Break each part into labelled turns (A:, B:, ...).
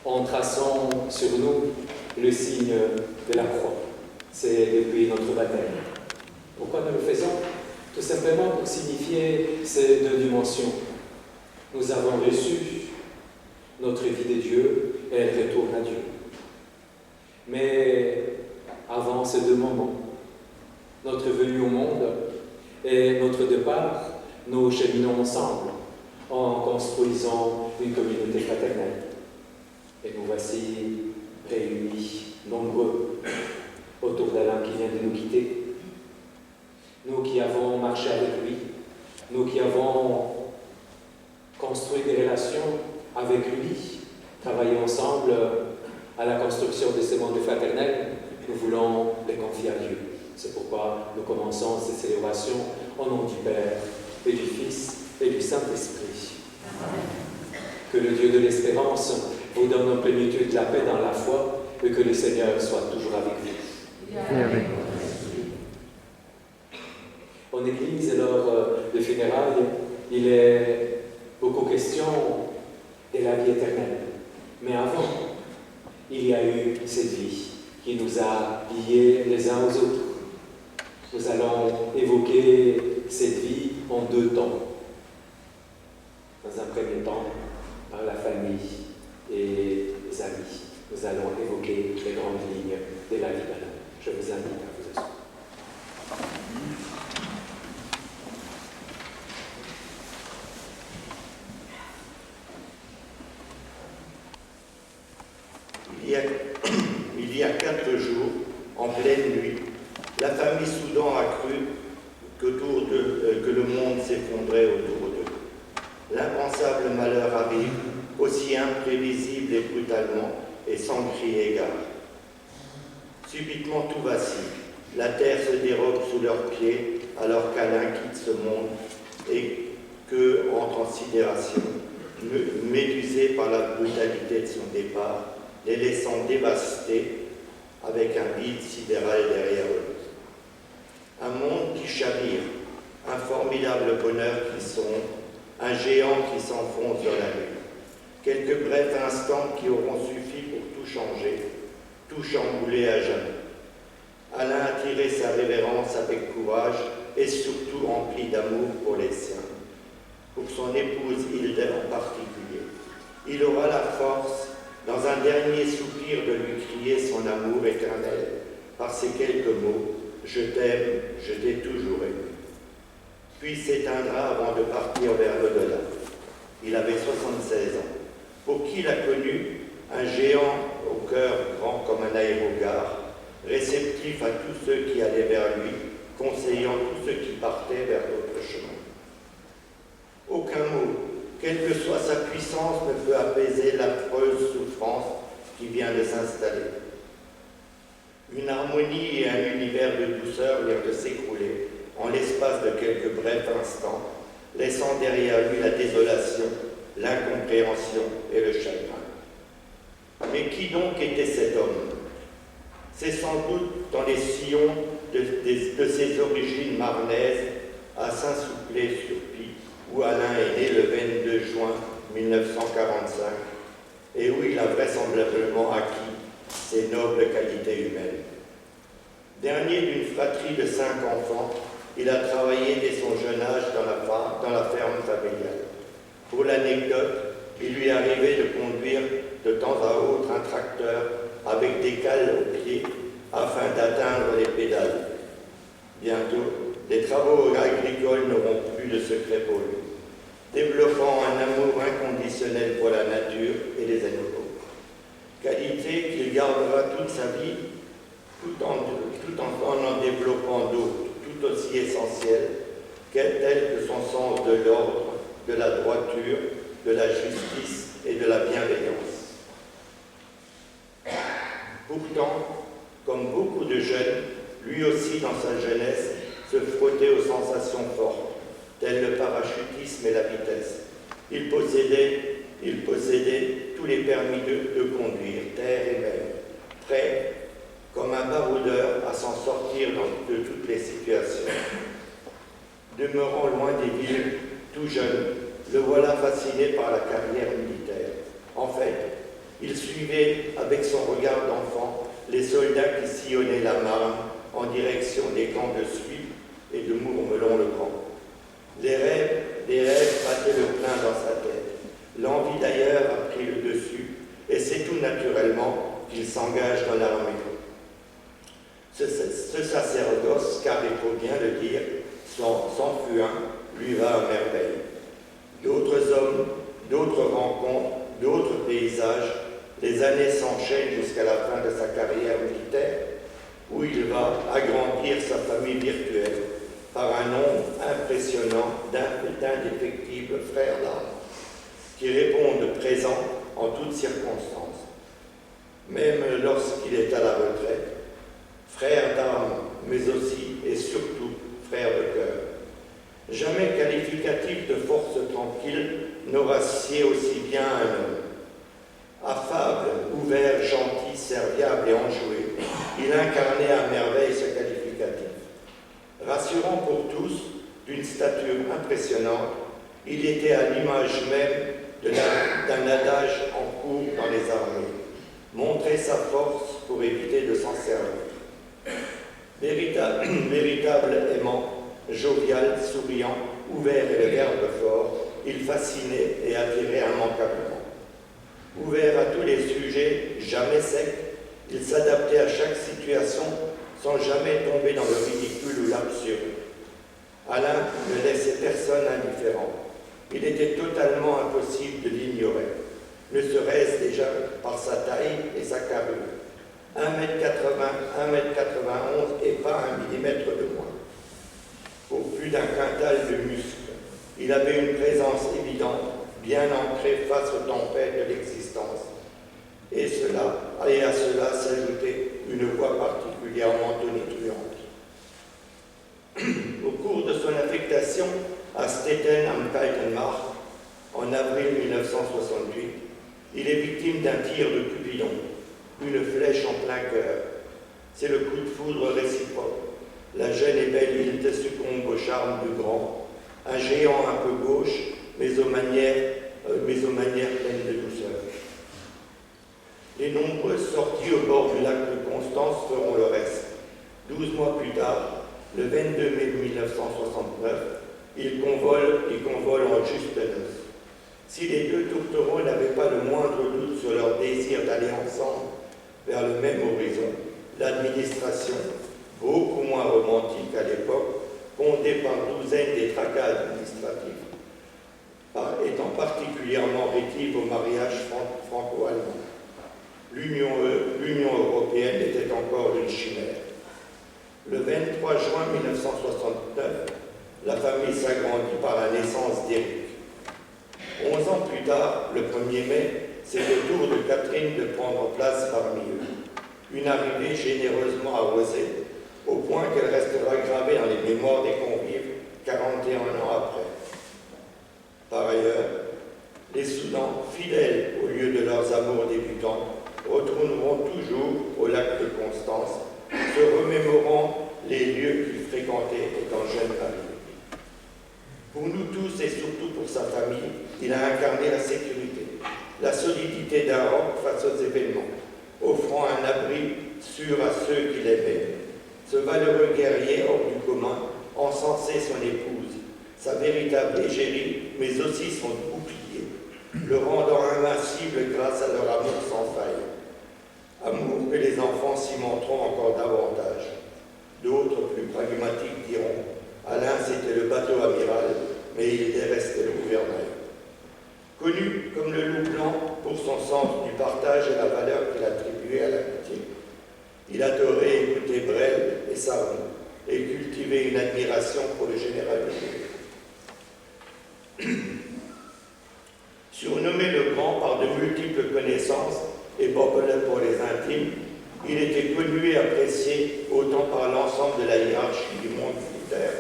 A: en traçant sur nous le signe de la croix. C'est depuis notre baptême. Pourquoi nous le faisons? Tout simplement pour signifier ces deux dimensions. Nous avons reçu notre vie de Dieu et elle retourne à Dieu. Mais avant ces deux moments, notre venue au monde et notre départ, nous cheminons ensemble en construisant une communauté fraternelle. Et nous voici réunis, nombreux, autour d'Alain qui vient de nous quitter. Nous qui avons marché avec lui, nous qui avons construit des relations avec lui, travaillé ensemble à la construction de ce monde fraternel, nous voulons les confier à Dieu. C'est pourquoi nous commençons ces célébrations au nom du Père et du Fils et du Saint-Esprit. Que le Dieu de l'espérance vous donne en plénitude la paix dans la foi et que le Seigneur soit toujours avec vous.
B: Et avec vous.
A: En Église, lors des funérailles, il est beaucoup question de la vie éternelle. Mais avant, il y a eu cette vie qui nous a liés les uns aux autres. Nous allons évoquer cette vie en deux temps. Dans un premier temps, par la famille et les amis. Nous allons évoquer les grandes lignes de la vie d'Alain. Je vous invite à vous asseoir.
C: Il y a 4 jours, en pleine nuit, la famille Soudan a cru que le monde s'effondrait autour d'eux. L'impensable malheur arrive, aussi imprévisible et brutalement, et sans crier gare. Subitement tout vacille, la terre se dérobe sous leurs pieds, alors qu'Alain quitte ce monde et que entre en sidération, médusé par la brutalité de son départ, les laissant dévastés avec un vide sidéral derrière eux. Un monde qui chavire, un formidable bonheur qui sombre, un géant qui s'enfonce dans la nuit. Quelques brefs instants qui auront suffi pour tout changer, tout chambouler à jamais. Alain a tiré sa révérence avec courage et surtout rempli d'amour pour les siens. Pour son épouse Hilde en particulier. Il aura la force, dans un dernier soupir, de lui crier son amour éternel par ces quelques mots « Je t'aime, je t'ai toujours aimé ». Puis s'éteindra avant de partir vers l'au-delà. Il avait 76 ans. Pour qui l'a connu, un géant au cœur grand comme un aérogare, réceptif à tous ceux qui allaient vers lui, conseillant tous ceux qui partaient vers d'autres chemins. Aucun mot, quelle que soit sa puissance, ne peut apaiser l'affreuse souffrance qui vient de s'installer. Une harmonie et un univers de douceur viennent de s'écrouler en l'espace de quelques brefs instants, laissant derrière lui la désolation, l'incompréhension et le chagrin. Mais qui donc était cet homme? C'est sans doute dans les sillons de ses origines marnaises à Saint-Souplé-sur-Pie, où Alain est né le 22 juin 1945 et où il a vraisemblablement acquis ses nobles qualités humaines. Dernier d'une fratrie de 5 enfants, il a travaillé dès son jeune âge dans la ferme familiale. Pour l'anecdote, il lui arrivait de conduire de temps à autre un tracteur avec des cales aux pieds afin d'atteindre les pédales. Bientôt, les travaux agricoles n'auront plus de secret pour lui, développant un amour inconditionnel pour la nature et les animaux. Qualité qu'il gardera toute sa vie, tout en développant d'autres, tout aussi essentielles, telles que son sens de l'ordre, de la droiture, de la justice et de la bienveillance. Pourtant, comme beaucoup de jeunes, lui aussi dans sa jeunesse, se frottait aux sensations fortes, telles le parachutisme et la vitesse. Il possédait tous les permis de conduire, terre et mer, prêt, comme un baroudeur, à s'en sortir de toutes les situations. Demeurant loin des villes, tout jeune, le voilà fasciné par la carrière militaire. En fait, Il suivait avec son regard d'enfant les soldats qui sillonnaient la Marne en direction des camps de Suippes et de Mourmelon-le-Grand. Les rêves battaient le plein dans sa tête. L'envie d'ailleurs a pris le dessus, et c'est tout naturellement qu'il s'engage dans l'armée. Ce sacerdoce, car il faut bien le dire, sans fuin, lui va à merveille. D'autres hommes, d'autres rencontres, d'autres paysages, les années s'enchaînent jusqu'à la fin de sa carrière militaire, où il va agrandir sa famille virtuelle par un nombre impressionnant d'indéfectibles frères d'armes, qui répondent présents en toutes circonstances. Même lorsqu'il est à la retraite, frère d'armes, mais aussi et surtout frère de cœur. Jamais qualificatif de force tranquille n'aura scié aussi bien un homme. Affable, ouvert, gentil, serviable et enjoué, il incarnait à merveille ce qualificatif. Rassurant pour tous, d'une stature impressionnante, il était à l'image même d'un adage en cours dans les armées. Montrer sa force pour éviter de s'en servir. Véritable aimant, jovial, souriant, ouvert et le verbe fort, il fascinait et attirait immanquablement. Ouvert à tous les sujets, jamais sec, il s'adaptait à chaque situation sans jamais tomber dans le ridicule ou l'absurde. Alain ne laissait personne indifférent. Il était totalement impossible de l'ignorer, ne serait-ce déjà par sa taille et sa carrure. 1,80 m, 1,91 m et pas 1 mm de moins. Pour plus d'un quintal de muscles, il avait une présence évidente, bien ancrée face aux tempêtes de l'existence. Et à cela s'ajoutait une voix particulièrement tonitruante. Au cours de son affectation à Stetten am Kaltenmark, en avril 1968, il est victime d'un tir de Cupidon, une flèche en plein cœur. C'est le coup de foudre réciproque. La jeune et belle Hilde succombe au charme du grand, un géant un peu gauche, mais aux manières pleines de douceur. Les nombreuses sorties au bord du lac de Constance feront le reste. 12 mois plus tard, le 22 mai 1969, il convole en juste noces. Si les deux tourtereaux n'avaient pas le moindre doute sur leur désir d'aller ensemble vers le même horizon, l'administration, beaucoup moins romantique à l'époque, comptait par douzaines des tracas administratifs, étant particulièrement rétive au mariage franco-allemand. L'Union européenne était encore une chimère. Le 23 juin 1969, la famille s'agrandit par la naissance d'Éric. 11 ans plus tard, le 1er mai, c'est le tour de Catherine de prendre place parmi eux. Une arrivée généreusement arrosée, au point qu'elle restera gravée dans les mémoires des convives 41 ans après. Par ailleurs, les Soudans, fidèles au lieu de leurs amours débutants, retourneront toujours au lac de Constance, se remémorant les lieux qu'ils fréquentaient étant jeunes mariés. Pour nous tous et surtout pour sa famille, il a incarné la sécurité, la solidité d'un roc face aux événements, offrant un abri sûr à ceux qui l'aimaient. Ce valeureux guerrier hors du commun encensait son épouse, sa véritable égérie, mais aussi son bouclier, le rendant invincible grâce à leur amour sans faille. Amour que les enfants cimenteront encore davantage. D'autres, plus pragmatiques, diront « Alain, c'était le bateau amiral, mais il est resté le gouvernail ». Connu comme le loup blanc pour son sens du partage et la valeur qu'il attribuait à l'amitié, il adorait écouter Brel et Saron et cultivait une admiration pour le général de Gaulle. Surnommé le Grand par de multiples connaissances et populaire pour les intimes, il était connu et apprécié autant par l'ensemble de la hiérarchie du monde militaire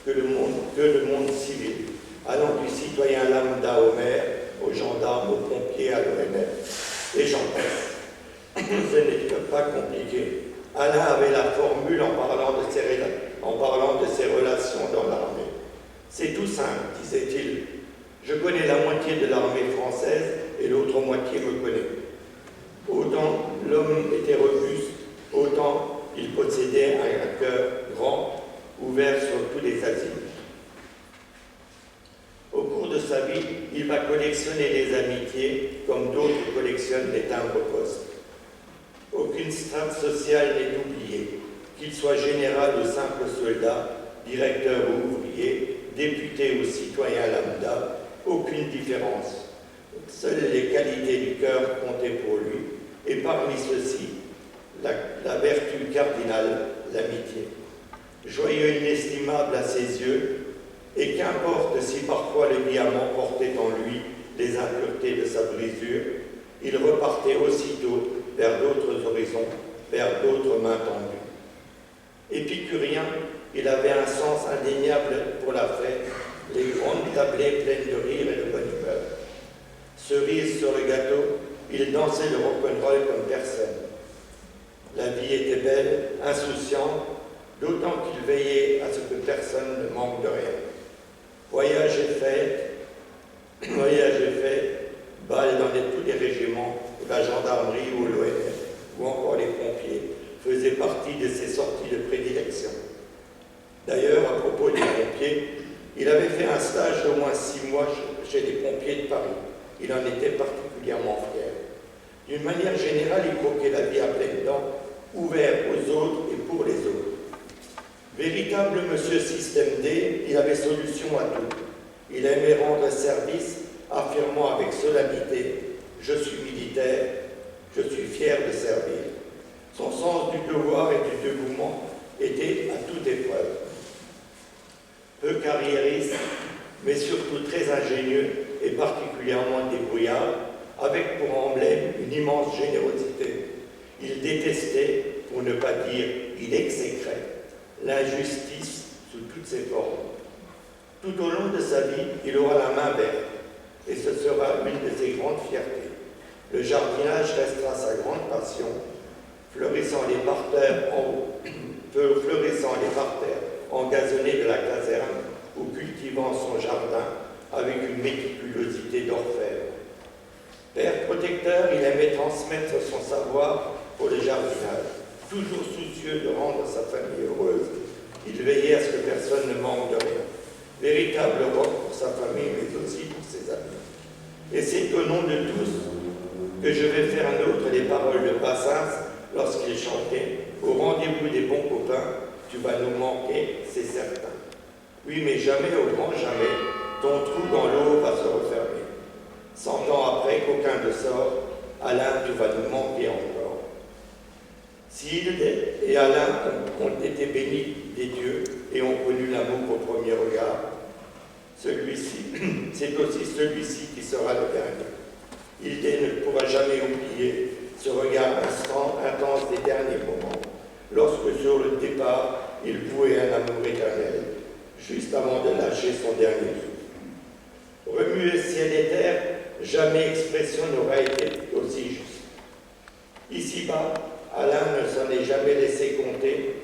C: que le monde civil, allant du citoyen lambda au maire, aux gendarmes, aux pompiers, à l'ONF, et j'en passe. Ce n'était pas compliqué. Alain avait la formule en parlant de ses relations dans l'armée. C'est tout simple, disait-il. Je connais la moitié de l'armée française et l'autre moitié me connaît. possédait un cœur grand, ouvert sur tous les azimuts. Au cours de sa vie, il va collectionner les amitiés comme d'autres collectionnent les timbres-poste. Aucune strate sociale n'est oubliée, qu'il soit général ou simple soldat, directeur ou ouvrier, député ou citoyen lambda, aucune différence. Seules les qualités du cœur comptaient pour lui, et parmi ceux-ci, la vertu cardinale, l'amitié. Joyeux inestimable à ses yeux, et qu'importe si parfois le diamant portait en lui les impuretés de sa brisure, il repartait aussitôt vers d'autres horizons, vers d'autres mains tendues. Épicurien, il avait un sens indéniable pour la fête, les grandes tablées pleines de rire et de bonne humeur. Cerise sur le gâteau, il dansait le rock'n'roll comme personne. La vie était belle, insouciante, d'autant qu'il veillait à ce que personne ne manque de rien. Voyage et fête, balles dans tous les régiments, la gendarmerie ou l'ONF, ou encore les pompiers, faisaient partie de ses sorties de prédilection. D'ailleurs, à propos des pompiers, il avait fait un stage d'au moins 6 mois chez les pompiers de Paris. Il en était particulièrement fier. D'une manière générale, il croquait la vie à pleines dents, ouvert aux autres et pour les autres. Véritable monsieur Système D, il avait solution à tout. Il aimait rendre service, affirmant avec solennité « Je suis militaire, je suis fier de servir ». Son sens du devoir et du dévouement était à toute épreuve. Peu carriériste, mais surtout très ingénieux et particulièrement débrouillard, avec pour emblème une immense générosité. Il détestait, pour ne pas dire il exécrait, l'injustice sous toutes ses formes. Tout au long de sa vie, il aura la main verte, et ce sera une de ses grandes fiertés. Le jardinage restera sa grande passion, fleurissant les parterres engazonnés de la caserne ou cultivant son jardin avec une méticulosité d'orfèvre. Père protecteur, il aimait transmettre son savoir pour le jardinage. Toujours soucieux de rendre sa famille heureuse, il veillait à ce que personne ne manque de rien. Véritable roc pour sa famille, mais aussi pour ses amis. Et c'est au nom de tous que je vais faire nôtre les paroles de Brassens lorsqu'il chantait « Au rendez-vous des bons copains, tu vas nous manquer, c'est certain. Oui, mais jamais, au grand jamais, ton trou dans l'eau va se refermer. 100 ans après qu'aucun ne sort, Alain, tu vas nous manquer encore. » S'il et Alain ont été bénis des dieux et ont connu l'amour au premier regard, celui-ci, c'est aussi celui-ci qui sera le dernier. Il ne pourra jamais oublier ce regard intense des derniers moments, lorsque sur le départ, il vouait un amour éternel, juste avant de lâcher son dernier souffle. Remuer ciel et terre, jamais expression n'aura été aussi juste. Ici-bas, Alain ne s'en est jamais laissé compter.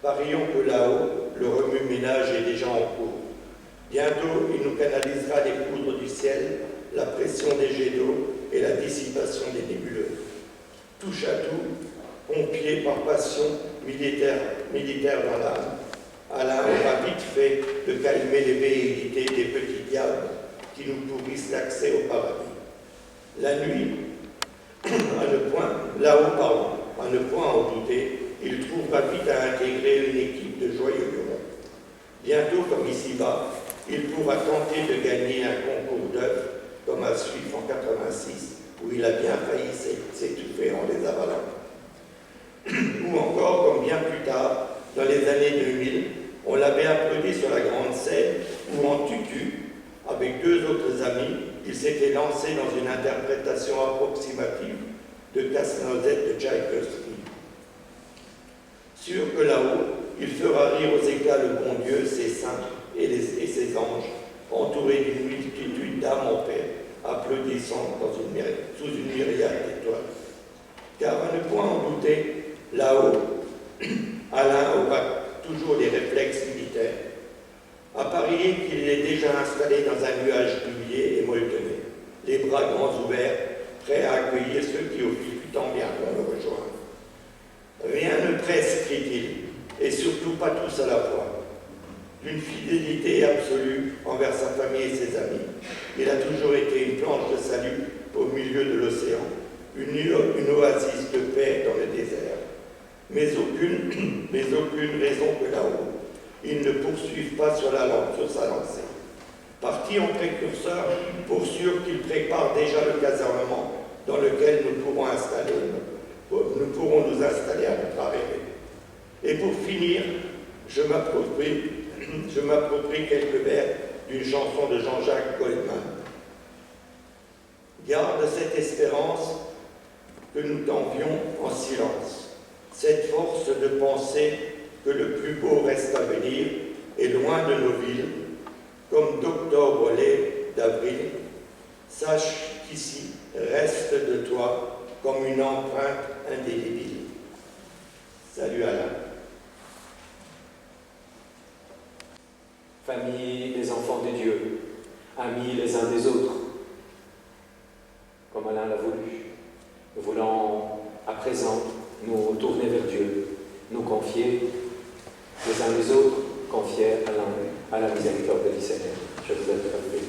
C: Parions que là-haut, le remue-ménage est déjà en cours. Bientôt, il nous canalisera les poudres du ciel, la pression des jets d'eau et la dissipation des nébuleuses. Touche à tout, pompier par passion, militaire dans l'âme, Alain aura vite fait de calmer les velléités des petits diables qui nous pourrissent l'accès au paradis. La nuit, à ne point en douter, il trouvera vite à intégrer une équipe de joyeux lurons. Bientôt, comme ici-bas, il pourra tenter de gagner un concours d'œufs, comme à Suif en 86, où il a bien failli s'étouffer en les avalant. Ou encore, comme bien plus tard, dans les années 2000, on l'avait applaudi sur la grande scène, où en tutu, avec 2 autres amis, il s'était lancé dans une interprétation approximative de Casse-Noisette de Tchaïkovski. Sûr que là-haut, il fera rire aux éclats le bon Dieu, ses saints et ses anges, entourés d'une multitude d'âmes en paix, applaudissant sous une myriade d'étoiles. Car à ne point en douter, là-haut, Alain aura toujours des réflexes militaires. À parier qu'il est déjà installé dans un nuage humilié et molletonné, les bras grands ouverts, prêts à accueillir ceux qui au fil du temps viendront le rejoindre. Rien ne presse prescrit-il, et surtout pas tous à la fois. D'une fidélité absolue envers sa famille et ses amis, il a toujours été une planche de salut au milieu de l'océan, une oasis de paix dans le désert. Mais aucune raison que là-haut, il ne poursuive pas sur sa lancée. Parti en précurseur, pour sûr qu'il prépare déjà le casernement dans lequel nous pourrons nous installer à notre arrivée. Et pour finir, je m'approprie quelques vers d'une chanson de Jean-Jacques Goldman. Garde cette espérance que nous t'envions en silence, cette force de penser que le plus beau reste à venir et loin de nos villes, comme d'octobre l'est d'avril. Sache qu'ici reste de toi comme une empreinte indélébile. Salut Alain.
A: Famille des enfants de Dieu, amis les uns des autres, comme Alain l'a voulu, nous voulons à présent nous tourner vers Dieu, nous confier les uns les autres, confier à la miséricorde du Seigneur. Je vous invite à prier.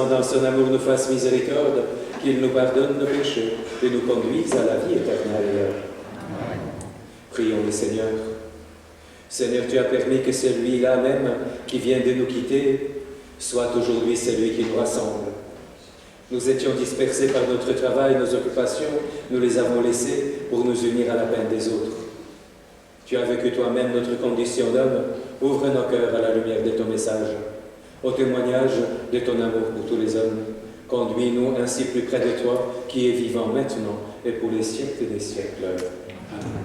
A: Dans son amour nous fasse miséricorde, qu'il nous pardonne nos péchés et nous conduise à la vie éternelle. Prions le Seigneur. Seigneur, tu as permis que celui-là même qui vient de nous quitter soit aujourd'hui celui qui nous rassemble. Nous étions dispersés par notre travail, nos occupations, nous les avons laissés pour nous unir à la peine des autres. Tu as vécu toi-même notre condition d'homme, ouvre nos cœurs à la lumière de ton message. Au témoignage de ton amour pour tous les hommes, conduis-nous ainsi plus près de toi, qui es vivant maintenant et pour les siècles des siècles. Amen.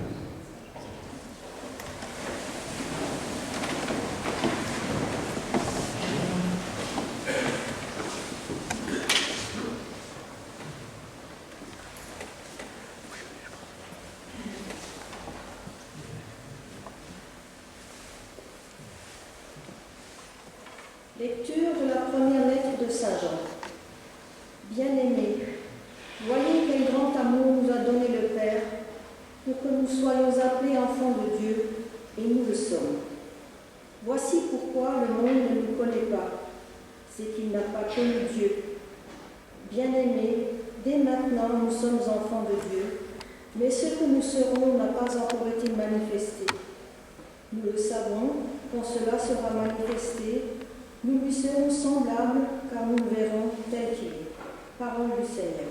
B: Lecture de la première lettre de Saint Jean. Bien-aimés, voyez quel grand amour nous a donné le Père pour que nous soyons appelés enfants de Dieu, et nous le sommes. Voici pourquoi le monde ne nous connaît pas, c'est qu'il n'a pas connu Dieu. Bien-aimés, dès maintenant nous sommes enfants de Dieu, mais ce que nous serons n'a pas encore été manifesté. Nous le savons, quand cela sera manifesté, nous lui serons semblables, car nous le verrons tel qu'il est. Parole du Seigneur.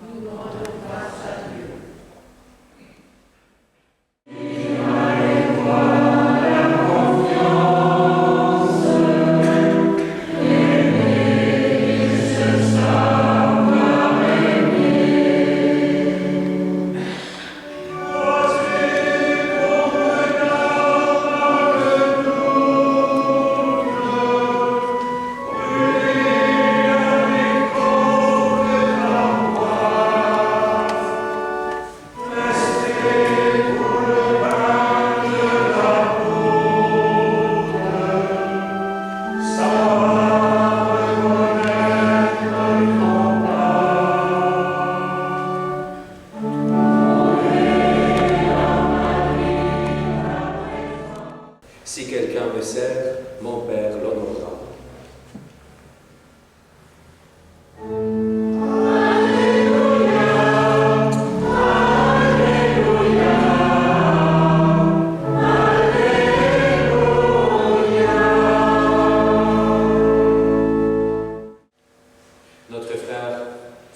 D: Nous rendons grâce à Dieu.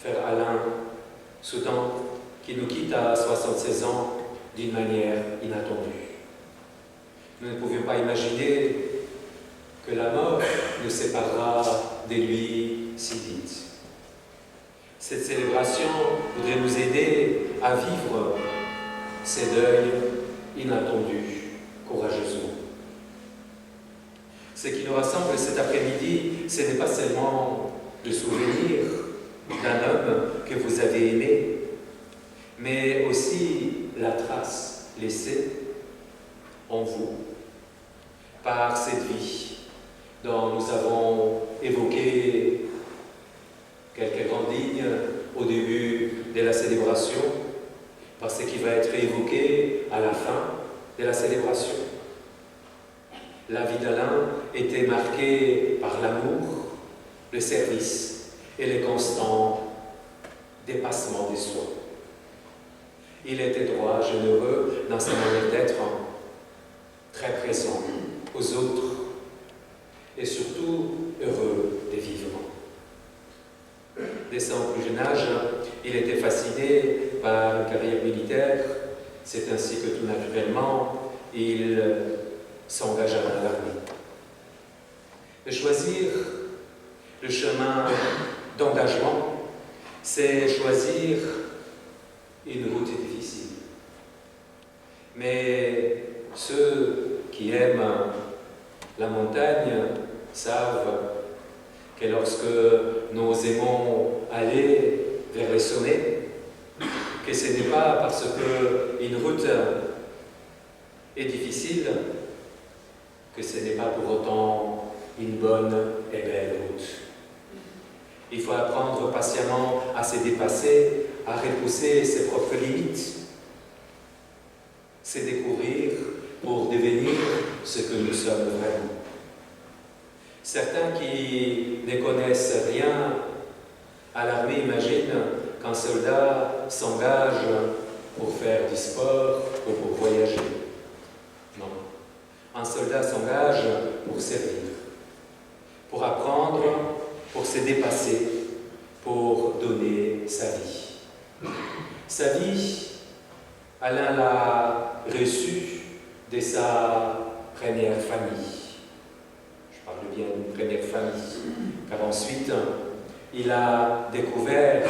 A: frère Alain Soudan, qui nous quitte à 76 ans d'une manière inattendue. Nous ne pouvions pas imaginer que la mort nous séparera de lui si vite. Cette célébration voudrait nous aider à vivre ces deuils inattendus courageusement. Ce qui nous rassemble cet après-midi, ce n'est pas seulement le souvenir d'un homme que vous avez aimé, mais aussi la trace laissée en vous par cette vie dont nous avons évoqué quelques grandes lignes au début de la célébration, par ce qui va être évoqué à la fin de la célébration. La vie d'Alain était marquée par l'amour, le service et le constant dépassement des soi. Il était droit, généreux dans sa manière d'être, très présent aux autres et surtout heureux de vivre. Dès son plus jeune âge, il était fasciné par une carrière militaire. C'est ainsi que tout naturellement, il s'engagea dans l'armée. De choisir le chemin d'engagement, c'est choisir une route difficile. Mais ceux qui aiment la montagne savent que lorsque nous aimons aller vers les sommets, que ce n'est pas parce qu'une route est difficile que ce n'est pas pour autant une bonne et belle route. Il faut apprendre patiemment à se dépasser, à repousser ses propres limites, se découvrir pour devenir ce que nous sommes vraiment. Certains qui ne connaissent rien à l'armée imaginent qu'un soldat s'engage pour faire du sport ou pour voyager. Non. Un soldat s'engage pour servir, pour apprendre, pour se dépasser, pour donner sa vie. Sa vie, Alain l'a reçue de sa première famille. Je parle bien d'une première famille, car ensuite, il a découvert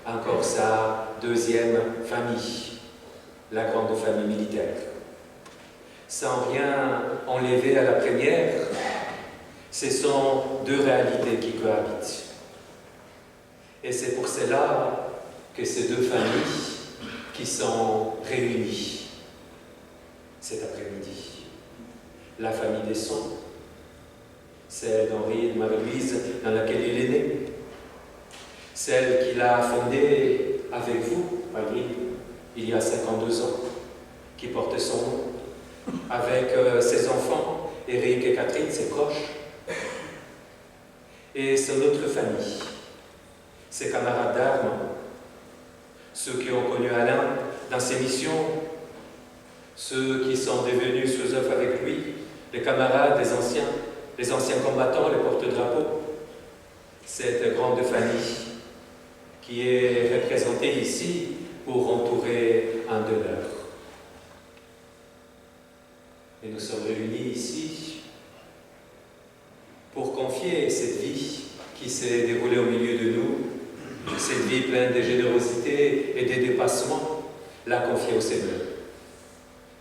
A: encore sa deuxième famille, la grande famille militaire. Sans rien enlever à la première, ce sont deux réalités qui cohabitent. Et c'est pour cela que ces deux familles qui sont réunies cet après-midi. La famille des sons, celle d'Henri et de Marie-Louise dans laquelle il est né, celle qu'il a fondée avec vous, Marie, il y a 52 ans, qui porte son nom, avec ses enfants, Éric et Catherine, ses proches, et son autre famille, ses camarades d'armes, ceux qui ont connu Alain dans ses missions, ceux qui sont devenus sous œuvre avec lui, les camarades des anciens, les anciens combattants, les porte-drapeaux. Cette grande famille qui est représentée ici pour entourer un de leurs. Et nous sommes réunis ici pour confier cette vie qui s'est déroulée au milieu de nous, cette vie pleine de générosité et de dépassement, la confier au Seigneur.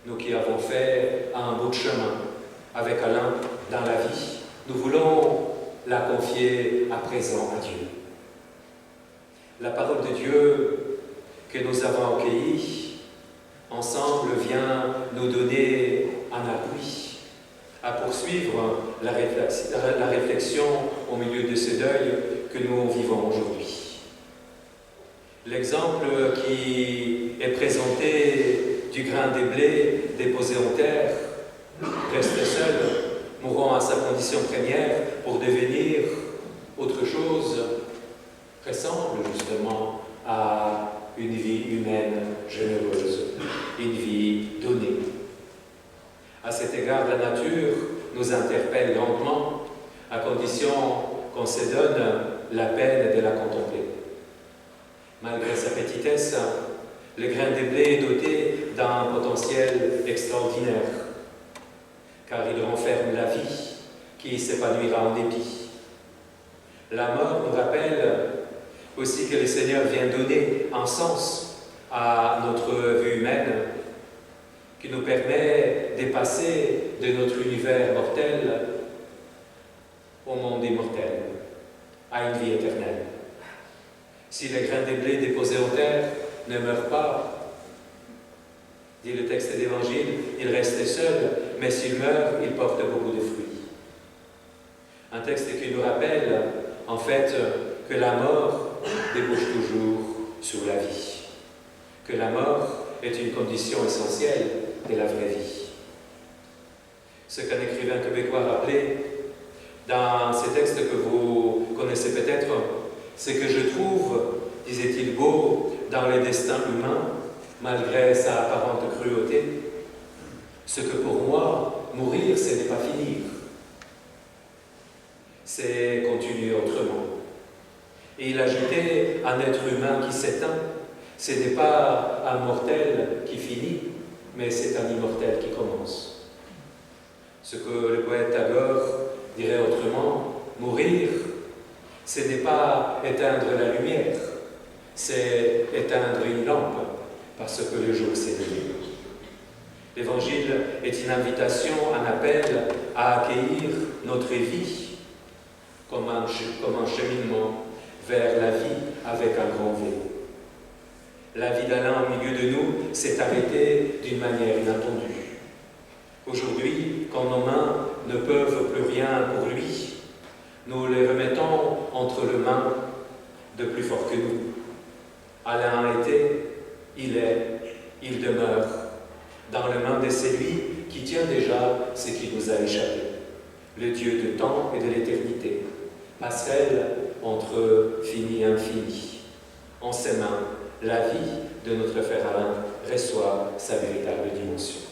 A: Nous qui avons fait un bout de chemin avec Alain dans la vie, nous voulons la confier à présent à Dieu. La parole de Dieu que nous avons accueillie ensemble vient nous donner un appui à poursuivre la réflexion au milieu de ce deuil que nous vivons aujourd'hui. L'exemple qui est présenté du grain de blé déposé en terre reste seul, mourant à sa condition première pour devenir autre chose, ressemble justement à une vie humaine généreuse, une vie donnée. À cet égard, la nature nous interpelle grandement, à condition qu'on se donne la peine de la contempler. vitesse, le grain de blé est doté d'un potentiel extraordinaire, car il renferme la vie qui s'épanouira en dépit. La mort nous rappelle aussi que le Seigneur vient donner un sens à notre vie humaine, qui nous permet de passer de notre univers mortel au monde immortel, à une vie éternelle. Si le grain de blé déposé en terre ne meurt pas, dit le texte d'Évangile, il reste seul, mais s'il meurt, il porte beaucoup de fruits. Un texte qui nous rappelle, en fait, que la mort débouche toujours sur la vie, que la mort est une condition essentielle de la vraie vie. Ce qu'un écrivain québécois rappelait dans ces textes que vous connaissez peut-être, c'est que je trouve, disait-il, beau dans le destin humain, malgré sa apparente cruauté, ce que pour moi, mourir, ce n'est pas finir. C'est continuer autrement. Et il ajoutait, un être humain qui s'éteint, ce n'est pas un mortel qui finit, mais c'est un immortel qui commence. Ce que le poète Tagore dirait autrement, mourir, ce n'est pas éteindre la lumière, c'est éteindre une lampe, parce que le jour s'est levé. L'Évangile est une invitation, un appel à accueillir notre vie comme un cheminement vers la vie avec un grand V. La vie d'Alain au milieu de nous s'est arrêtée d'une manière inattendue. Aujourd'hui, quand nos mains ne peuvent plus rien pour lui, nous les remettons entre les mains de plus fort que nous. Alain a été, il est, il demeure, dans les mains de celui qui tient déjà ce qui nous a échappé, le Dieu de temps et de l'éternité, passerelle entre fini et infini. En ses mains, la vie de notre frère Alain reçoit sa véritable dimension.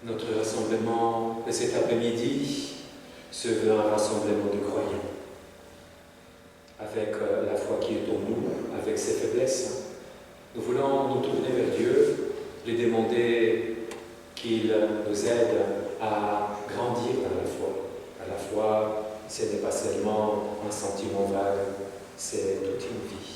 A: Notre rassemblement de cet après-midi se veut un rassemblement de croyants, avec la foi qui est en nous, avec ses faiblesses. Nous voulons nous tourner vers Dieu, lui demander qu'il nous aide à grandir dans la foi. À la foi, ce n'est pas seulement un sentiment vague, c'est toute une vie.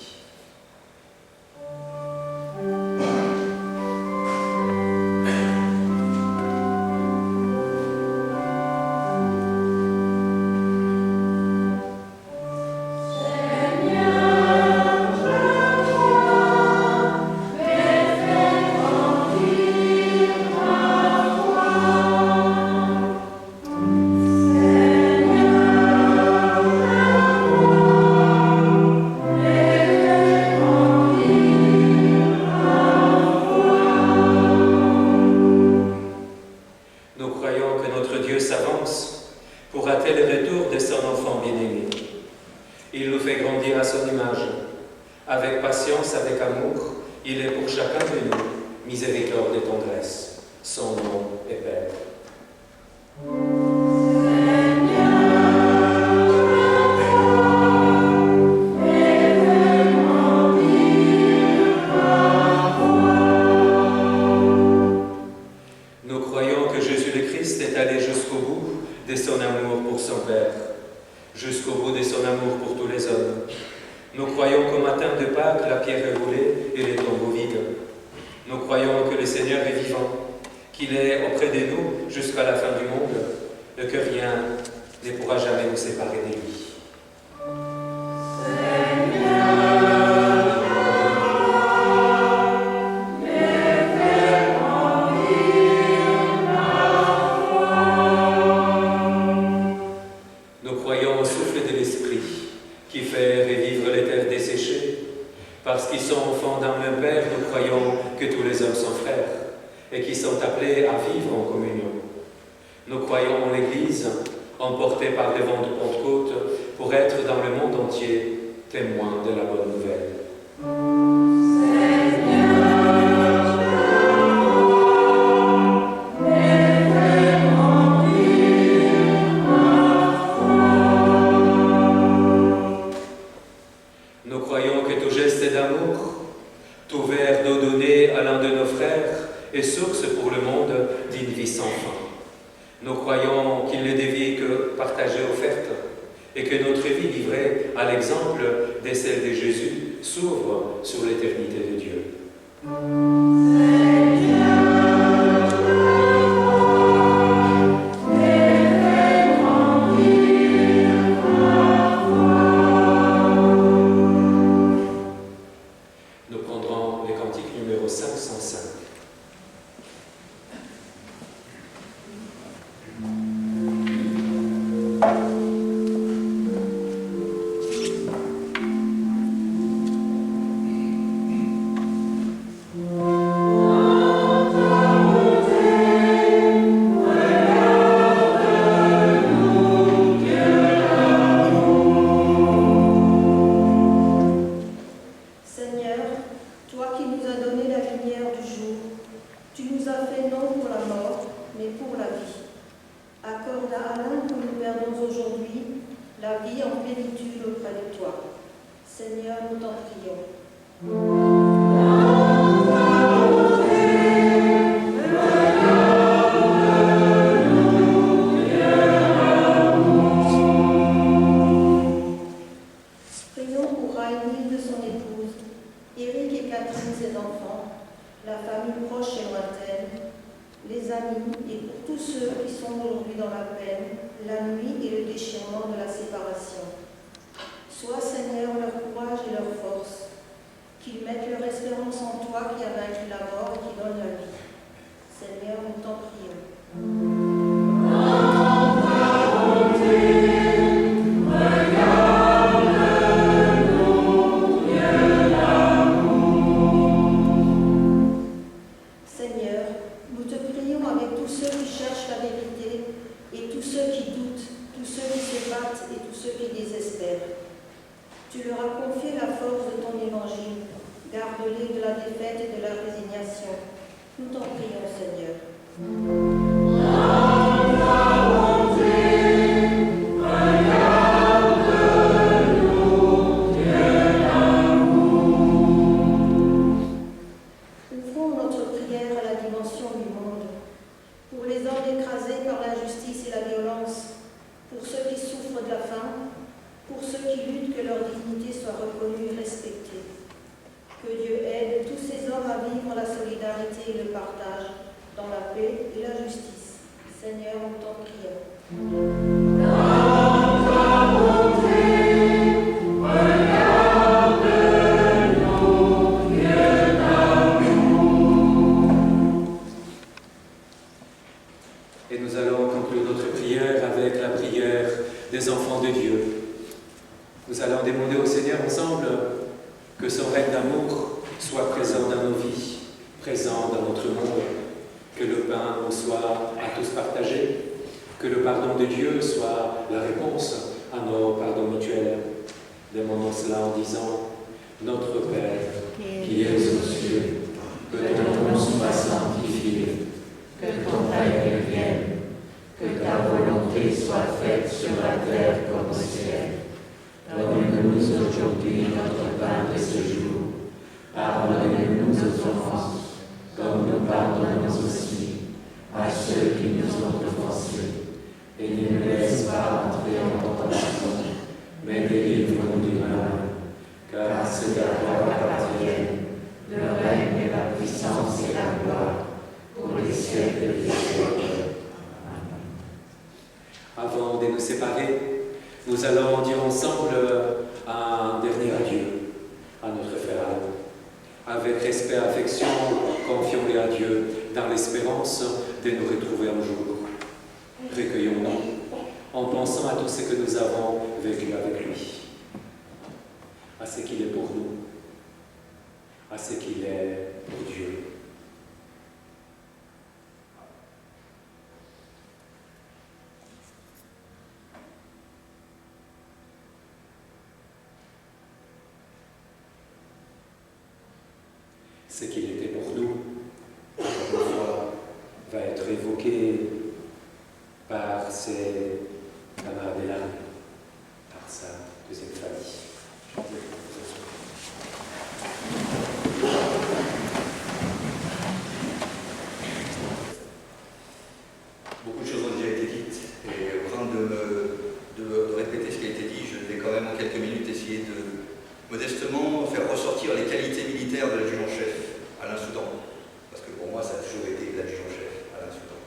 A: qu'il est auprès de nous jusqu'à la fin du monde, et que rien ne pourra jamais nous séparer de lui. Nous croyons au souffle de l'Esprit qui fait revivre les terres desséchées. Parce qu'ils sont enfants d'un même Père, nous croyons que tous les hommes sont frères et qui sont appelés à vivre en communion. Nous croyons en l'Église, emportée par le vent de Pentecôte, pour être dans le monde entier témoins de la bonne nouvelle. Nous croyons que tout geste d'amour, tout verre d'eau donnée à l'un de nos frères est source pour le monde d'une vie sans fin. Nous croyons qu'il n'est de vie que partagée, offerte, et que notre vie livrée à l'exemple de celle de Jésus s'ouvre sur l'éternité de Dieu. Nous prendrons le cantique numéro 505. Et nous allons conclure notre prière avec la prière des enfants de Dieu. Nous allons demander au Seigneur ensemble que son règne d'amour soit présent dans nos vies, présent dans notre monde, que le pain nous soit à tous partagé, que le pardon de Dieu soit la réponse à nos pardons mutuels. Demandons cela en disant « Notre Père, qui es aux cieux, que ton nom soit sanctifié, que ton règne vienne, que ta volonté soit faite sur la terre comme au ciel. Donne-nous aujourd'hui notre pain de ce jour. Pardonne-nous nos offenses, comme nous pardonnons aussi à ceux qui nous ont offensés. Et ne nous laisse pas entrer en tentation, mais délivre-nous du mal. Car c'est à toi qu'appartiennent le règne et la puissance et la gloire pour les siècles Avant de nous séparer, nous allons dire ensemble un dernier adieu à notre frère Alain. Avec respect et affection, confions-les à Dieu dans l'espérance de nous retrouver un jour. Recueillons-nous en pensant à tout ce que nous avons vécu avec lui, à ce qu'il est pour nous, à ce qu'il est pour Dieu. Ce qu'il était pour nous, encore une fois, va être évoqué par ses camarades de l'armée, par sa deuxième famille.
D: Beaucoup de choses ont déjà été dites, et au train de répéter ce qui a été dit, je vais quand même en quelques minutes essayer de modestement faire ressortir les qualités militaires de l'adjudant-chef Alain Soudan, parce que pour moi ça a toujours été l'adjudant-chef Alain Soudan.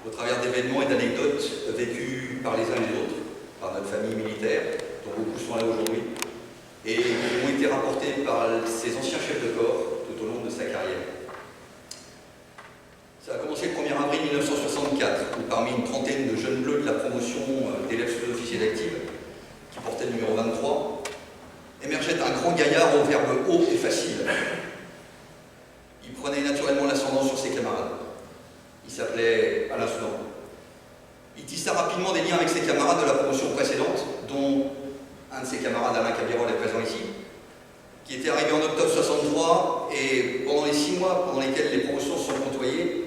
D: Au travers d'événements et d'anecdotes vécus par les uns et les autres, par notre famille militaire, dont beaucoup sont là aujourd'hui, et qui ont été rapportés par ses anciens chefs de corps tout au long de sa carrière. Ça a commencé le 1er avril 1964, où parmi une trentaine de jeunes bleus de la promotion d'élèves sous-officiers d'active, qui portait le numéro 23, émergeait un grand gaillard au verbe haut et facile. Il prenait naturellement l'ascendant sur ses camarades. Il s'appelait Alain Soudan. Il tissa rapidement des liens avec ses camarades de la promotion précédente, dont un de ses camarades, Alain Cabirol, est présent ici, qui était arrivé en octobre 63, et pendant les 6 mois pendant lesquels les promotions se sont côtoyées,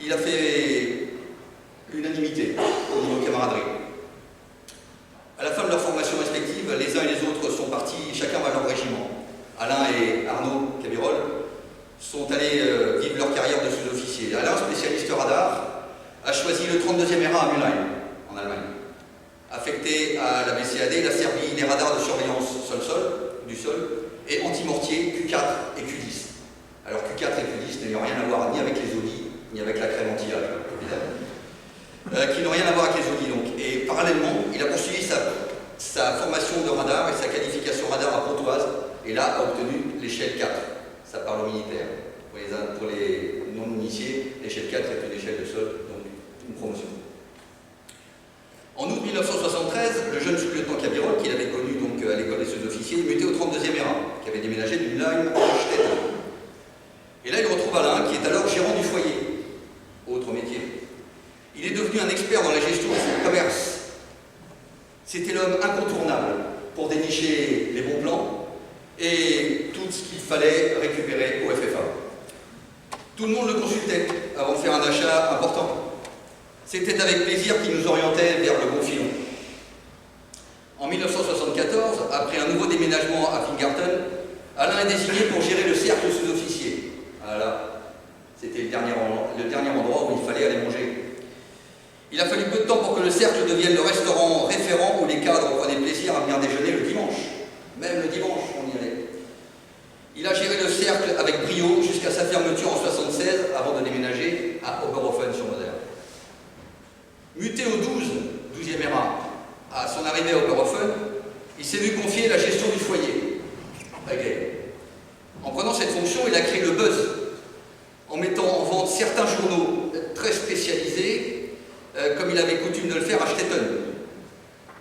D: il a fait l'unanimité au niveau camaraderie. À la fin de leur formation respective, les uns et les autres sont partis, chacun vers leur régiment. Alain et Arnaud Cabirol sont allés vivre leur carrière de sous-officier. Alain, spécialiste radar, a choisi le 32e ERA à Mülheim, en Allemagne. Affecté à la BCAD, il a servi les radars de surveillance sol-sol, du sol, et anti-mortier Q4 et Q10. Alors Q4 et Q10 n'ayant rien à voir ni avec les ODI, ni avec la crème anti-âge, évidemment. Qui n'ont rien à voir avec les ODI donc. Et parallèlement, il a poursuivi sa formation de radar et sa qualification radar à Pontoise, et là a obtenu l'échelle 4. Ça parle aux militaires. Pour les non-initiés, l'échelle 4 est une échelle de sol, donc une promotion. En août 1973, le jeune sous-lieutenant Cabirol, qu'il avait connu donc à l'école des sous-officiers, est muté au 32e ERA, qui avait déménagé de Mülheim à Stetten. Et là, il retrouve Alain, qui est alors gérant du foyer, autre métier. Il est devenu un expert dans la gestion de son commerce. C'était l'homme incontournable pour dénicher les bons plans et tout ce qu'il fallait récupérer au FFA. Tout le monde le consultait avant de faire un achat important. C'était avec plaisir qu'il nous orientait vers le bon filon. En 1974, après un nouveau déménagement à Fingarten, Alain est désigné pour gérer le cercle sous-officier. Voilà, c'était le dernier endroit où il fallait aller manger. Il a fallu peu de temps pour que le cercle devienne le restaurant référent où les cadres prenaient plaisir à venir déjeuner le dimanche. Même le dimanche, on y allait. Il a géré le cercle avec brio jusqu'à sa fermeture en 1976 avant de déménager à Oberhofen-sur-Moder. Muté au 12e ERA, à son arrivée à Oberhofen, il s'est vu confier la gestion du foyer. En prenant cette fonction, il a créé le buzz, en mettant en vente certains journaux très spécialisés, comme il avait coutume de le faire à Stetten.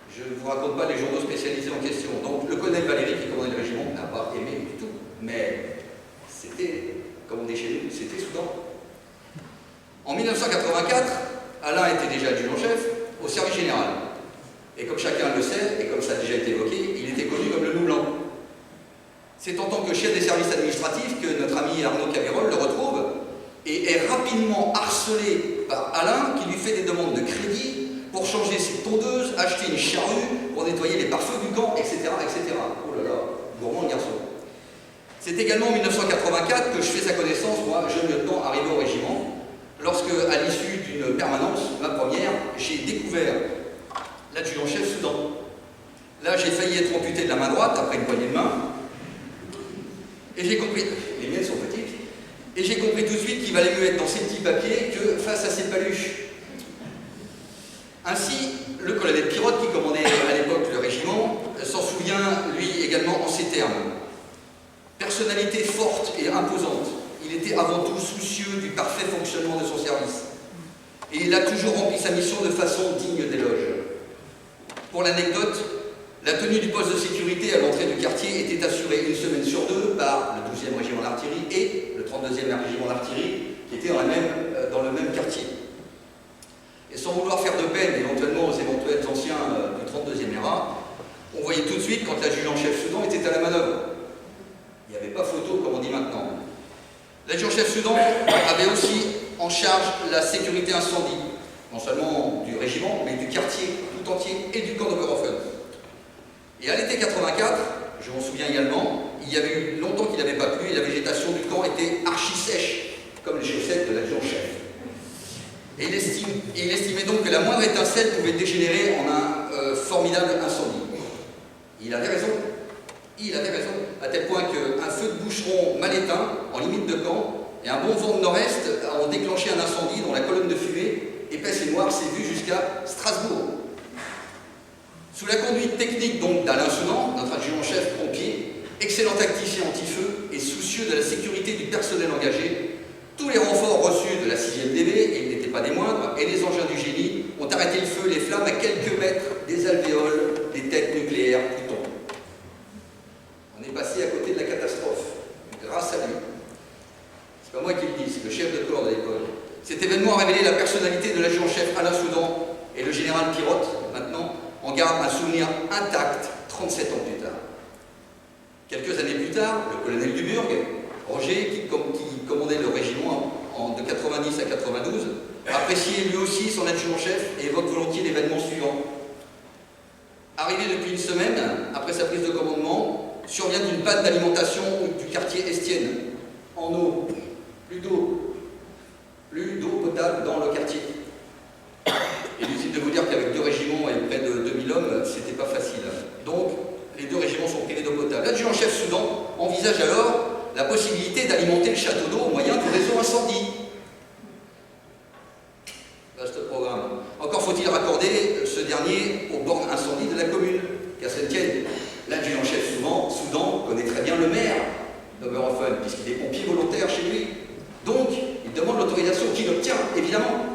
D: Je ne vous raconte pas les journaux spécialisés en question. Donc le colonel Valéry, qui commandait le régiment, n'a pas aimé du tout. Mais c'était, comme on dit chez nous, c'était Soudan. En 1984, Alain était déjà adjudant-chef au service général. Et comme chacun le sait, et comme ça a déjà été évoqué, il était connu comme le loup blanc. C'est en tant que chef des services administratifs que notre ami Arnaud Cabirol le retrouve et est rapidement harcelé par Alain qui lui fait des demandes de crédit pour changer ses tondeuses, acheter une charrue pour nettoyer les pare-feux du camp, etc., etc. Oh là là, gourmand le garçon. C'est également en 1984 que je fais sa connaissance, moi, jeune lieutenant arrivé au régiment, lorsque, à l'issue d'une permanence, ma première, j'ai découvert l'adjudant-chef Soudan. Là, j'ai failli être amputé de la main droite après une poignée de main, et j'ai compris, les miennes sont petites, et j'ai compris tout de suite qu'il valait mieux être dans ces petits papiers que face à ces paluches. Ainsi, le colonel Pirotte, qui commandait à l'époque le régiment, s'en souvient, lui, également en ces termes. Personnalité forte et imposante, il était avant tout soucieux du parfait fonctionnement de son service. Et il a toujours rempli sa mission de façon digne d'éloge. Pour l'anecdote, la tenue du poste de sécurité à l'entrée du quartier était assurée une semaine sur deux par le 12e régiment d'artillerie et le 32e régiment d'artillerie, qui étaient dans le même quartier. Et sans vouloir faire de peine éventuellement aux éventuels anciens du 32e ERA, on voyait tout de suite quand l'adjudant-chef Soudan était à la manœuvre. Il n'y avait pas photo comme on dit maintenant. L'adjudant-chef Soudan avait aussi en charge la sécurité incendie, non seulement du régiment, mais du quartier tout entier et du camp d'Oberhofen. Et à l'été 84, je m'en souviens également, il y avait eu longtemps qu'il n'avait pas plu et la végétation du camp était archi sèche, comme les chaussettes de l'adjudant-chef. Et il estimait donc que la moindre étincelle pouvait dégénérer en un formidable incendie. Il avait raison. Il avait raison, à tel point qu'un feu de bûcheron mal éteint, en limite de camp, et un bon vent de nord-est ont déclenché un incendie dont la colonne de fumée, épaisse et noire, s'est vue jusqu'à Strasbourg. Sous la conduite technique donc d'Alain Soudan, notre adjudant-chef pompier, excellent tacticien anti-feu et soucieux de la sécurité du personnel engagé, tous les renforts reçus de la 6e DB, et ils n'étaient pas des moindres, et les engins du génie ont arrêté le feu, les flammes à quelques mètres des alvéoles des têtes nucléaires Pluton. On est passé à côté de la catastrophe, grâce à lui. C'est pas moi qui le dis, c'est le chef de corps de l'époque. Cet événement a révélé la personnalité de l'adjudant-chef Alain Soudan et le général Pirotte, maintenant, en garde un souvenir intact 37 ans plus tard. Quelques années plus tard, le colonel Duburg, Roger, qui commandait le régiment de 90 à 92, appréciait lui aussi son adjudant-chef et évoque volontiers l'événement suivant. Arrivé depuis une semaine, après sa prise de commandement, survient une panne d'alimentation du quartier Estienne. En eau, plus d'eau potable dans le quartier. Et inutile de vous dire qu'avec 2 régiments et près de 2000 hommes, c'était pas facile. Donc, les 2 régiments sont privés d'eau potable. L'adjudant-chef Soudan envisage alors la possibilité d'alimenter le château d'eau au moyen du réseau incendie. Vaste programme. Encore faut-il raccorder ce dernier aux bornes incendie de la commune, qu'à se tienne. L'adjudant-chef Soudan connaît très bien le maire d'Oberhofen, puisqu'il est pompier volontaire chez lui. Donc, il demande l'autorisation qu'il obtient, évidemment.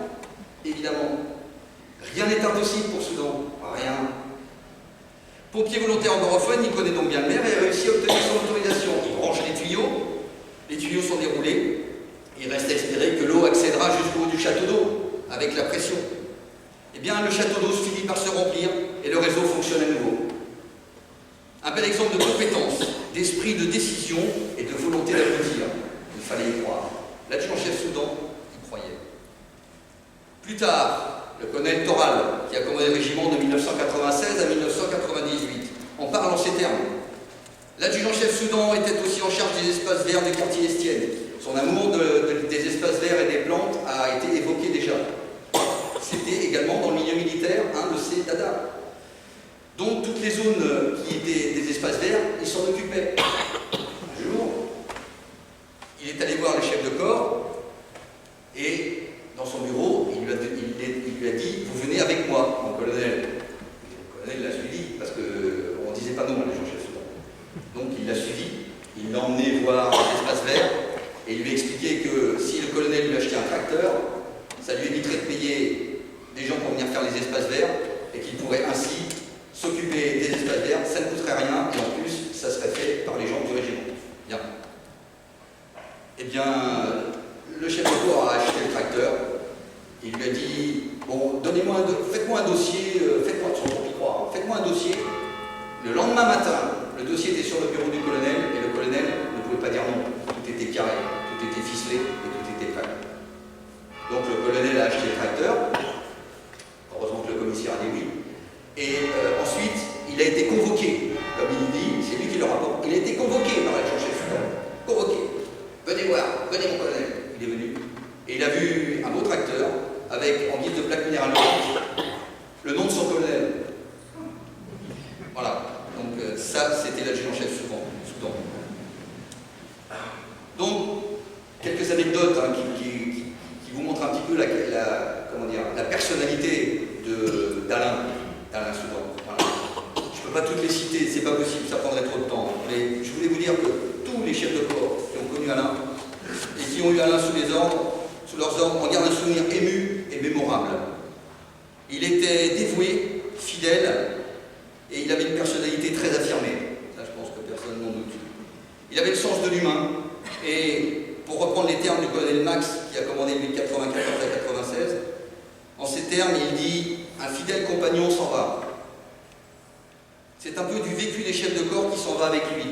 D: Évidemment. Rien n'est impossible pour Soudan. Rien. Pompier volontaire en Oberhofen, il connaît donc bien le maire et a réussi à obtenir son autorisation. Il branche les tuyaux sont déroulés, il reste à espérer que l'eau accédera jusqu'au haut du château d'eau, avec la pression. Eh bien, le château d'eau finit par se remplir et le réseau fonctionne à nouveau. Un bel exemple de compétence, d'esprit de décision et de volonté d'aboutir. Il fallait y croire. L'adjudant-chef Soudan y croyait. Plus tard, le colonel Toral, qui a commandé le régiment de 1996 à 1998, en parle en ces termes. L'adjudant-chef Soudan était aussi en charge des espaces verts du quartier Estienne. Son amour des espaces verts et des plantes a été évoqué déjà. C'était également dans le milieu militaire un de ses dadas. Donc toutes les zones qui étaient des espaces verts, il s'en occupait. Un jour, il est allé voir le chef de corps et dans son bureau, il lui a dit « Vous venez avec moi, mon colonel ». Le colonel l'a suivi parce qu'on ne disait pas non à l'adjudant-chef Soudan. Donc il l'a suivi, il l'a emmené voir les espaces verts et il lui a expliqué que si le colonel lui achetait un tracteur, ça lui éviterait de payer des gens pour venir faire les espaces verts et qu'il pourrait ainsi s'occuper des espaces verts, ça ne coûterait rien et en plus ça serait fait par les gens du régiment. Bien. Eh bien, le chef de corps a acheté le tracteur, il lui a dit bon, faites-moi un dossier, faites-moi un dossier. Le lendemain matin, le dossier était sur le bureau du colonel et le colonel ne pouvait pas dire non. Tout était carré, tout était ficelé et tout était prêt. Donc le colonel a acheté le tracteur, heureusement que le commissaire a dit oui, et ensuite il a été convoqué, comme il dit, c'est lui qui le rapporte, il a été convoqué par l'adjudant-chef Soudan. Convoqué. Venez voir, venez mon colonel. Il est venu et il a vu un beau tracteur avec en guise de plaque minérale le nom de son colonel. Voilà. Donc ça, c'était l'adjudant-chef Soudan. Donc, quelques anecdotes qui vous montrent un petit peu la personnalité de sous leurs ordres en garde un souvenir ému et mémorable. Il était dévoué, fidèle, et il avait une personnalité très affirmée. Ça, je pense que personne n'en doute. Il avait le sens de l'humain, et pour reprendre les termes du colonel Max, qui a commandé de 1994 à 1996, en ces termes, il dit « Un fidèle compagnon s'en va ». C'est un peu du vécu des chefs de corps qui s'en va avec lui.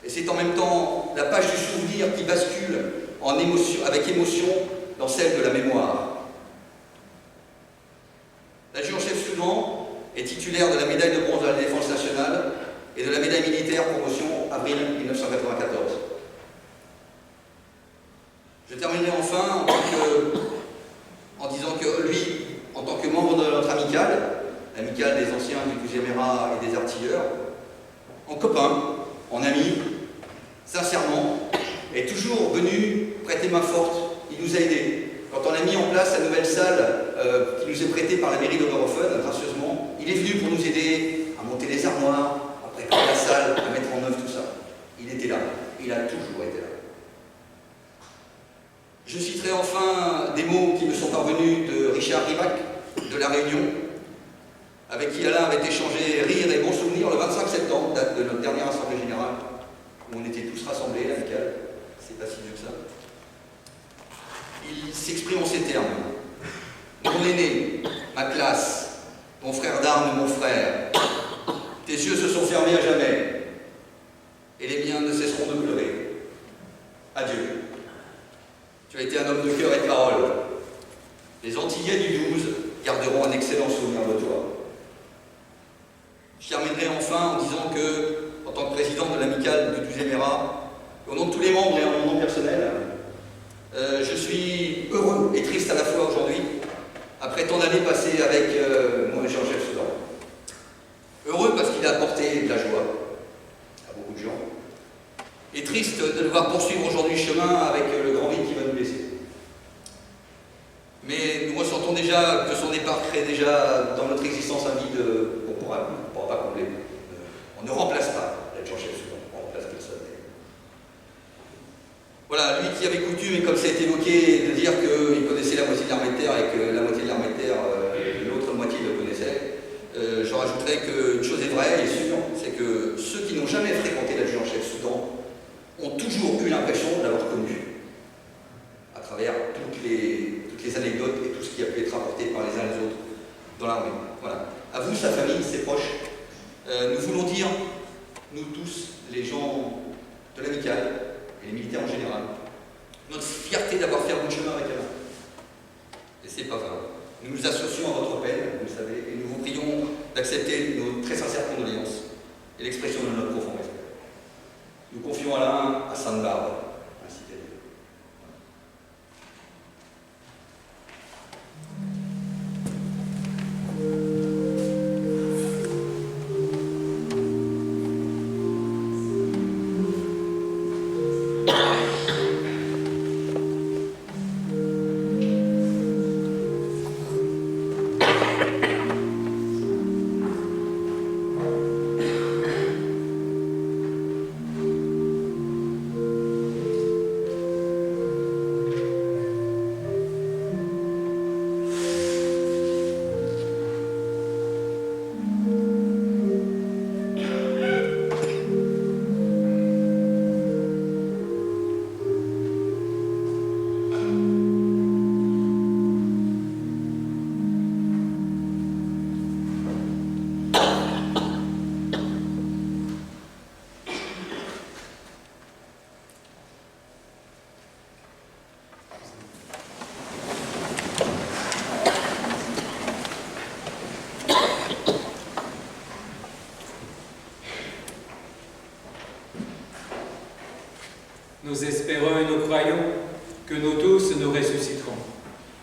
D: Et c'est en même temps la page du souvenir qui bascule avec émotion dans celle de la mémoire. L'adjudant-chef Soudan est titulaire de la médaille de bronze de la Défense nationale et de la médaille militaire promotion avril 1994. Je terminerai enfin en disant que lui, en tant que membre de notre amicale, l'amicale des anciens du 12e ERA et des artilleurs, en copain, en ami, sincèrement, est toujours venu prêter main forte. Il nous a aidés. Quand on a mis en place la nouvelle salle qui nous est prêtée par la mairie d'Oberhofen, gracieusement, il est venu pour nous aider à monter les armoires, à préparer la salle, à mettre en œuvre tout ça. Il était là. Il a toujours été là. Je citerai enfin des mots qui me sont parvenus de Richard Rivac, de La Réunion, avec qui Alain avait échangé rire et bons souvenirs le 25 septembre, date de notre dernière assemblée générale, où on était tous rassemblés, l'amicale. C'est pas si vieux que ça. Il s'exprime en ces termes. Mon aîné, ma classe, mon frère d'armes, mon frère, tes yeux se sont fermés à jamais, et les miens ne cesseront de pleurer. Adieu. Tu as été un homme de cœur et de parole. Les Antillais du 12 garderont un excellent souvenir de toi. Je terminerai enfin en disant que, en tant que président de l'amicale du 12e ERA, au nom de tous les membres et en mon nom personnel, je suis heureux et triste à la fois aujourd'hui, après tant d'années passées avec mon Jean-Jacques Soudan. Heureux parce qu'il a apporté de la joie à beaucoup de gens, et triste de devoir poursuivre aujourd'hui le chemin avec le grand vide qui va nous laisser. Mais nous ressentons déjà que son départ crée déjà dans notre existence un vide qu'on ne pourra pas combler. On ne remplace pas l'adjudant-chef Soudan, on remplace personne. Voilà, lui qui avait coutume, et comme ça a été évoqué, de dire qu'il connaissait la moitié de l'armée de terre et que la moitié de l'armée de terre, l'autre moitié le connaissait, je rajouterais qu'une chose est vraie et sûre, c'est que ceux qui n'ont jamais fréquenté l'adjudant-chef Soudan ont toujours eu l'impression de l'avoir connu, à travers toutes les anecdotes et tout ce qui a pu être rapporté par les uns et les autres dans l'armée. Voilà. À vous, sa famille, ses proches, nous voulons dire, nous tous, les gens de l'amicale, et les militaires en général, notre fierté d'avoir fait un bout de chemin avec Alain. Et c'est pas vrai. Nous nous associons à votre peine, vous le savez, et nous vous prions d'accepter nos très sincères condoléances et l'expression de notre profond respect. Nous confions Alain à Sainte-Barbe, ainsi qu'à Dieu.
A: Nous espérons et nous croyons que nous tous nous ressusciterons.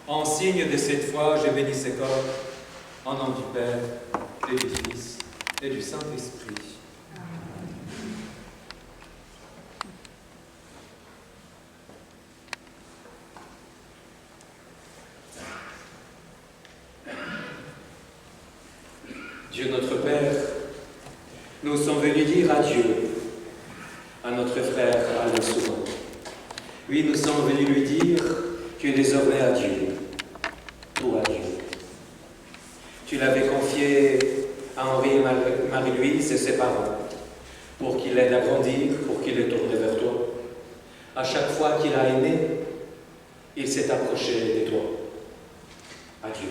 A: En signe de cette foi, je bénis ce corps, en nom du Père, et du Fils, et du Saint-Esprit. Dieu notre Père, nous sommes venus dire adieu à notre frère Alain Soudan. Oui, nous sommes venus lui dire tu es désormais à Dieu, tout à Dieu. Tu l'avais confié à Henri et Marie-Louise et ses parents, pour qu'il l'aide à grandir, pour qu'il les tourne vers toi. À chaque fois qu'il a aimé, il s'est approché de toi. Adieu.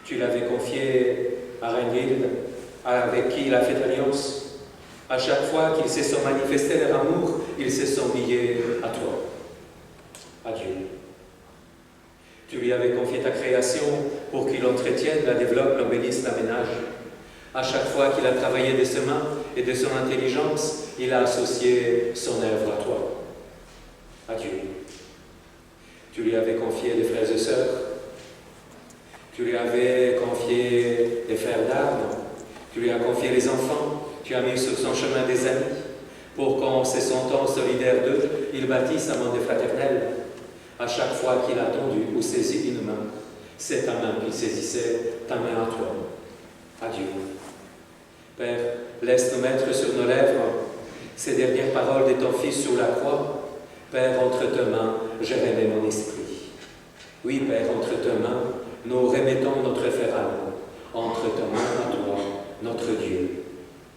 A: Tu l'avais confié à Reinhild, avec qui il a fait alliance. À chaque fois qu'ils se sont manifestés leur amour, ils se sont liés à toi. Adieu. Tu lui avais confié ta création pour qu'il l'entretienne, la développe, l'embellisse, l'aménage. À chaque fois qu'il a travaillé de ses mains et de son intelligence, il a associé son œuvre à toi. Adieu. Tu lui avais confié des frères et sœurs. Tu lui avais confié des frères d'armes. Tu lui as confié les enfants. Tu as mis sur son chemin des amis pour qu'en se sentant solidaire d'eux, il bâtisse un monde fraternel. À chaque fois qu'il a tendu ou saisi une main, c'est ta main qu'il saisissait, ta main à toi. Adieu. Père, laisse-nous mettre sur nos lèvres ces dernières paroles de ton Fils sur la croix. Père, entre tes mains, je remets mon esprit. Oui, Père, entre tes mains, nous remettons notre Pharaon. Entre tes mains à toi, notre Dieu.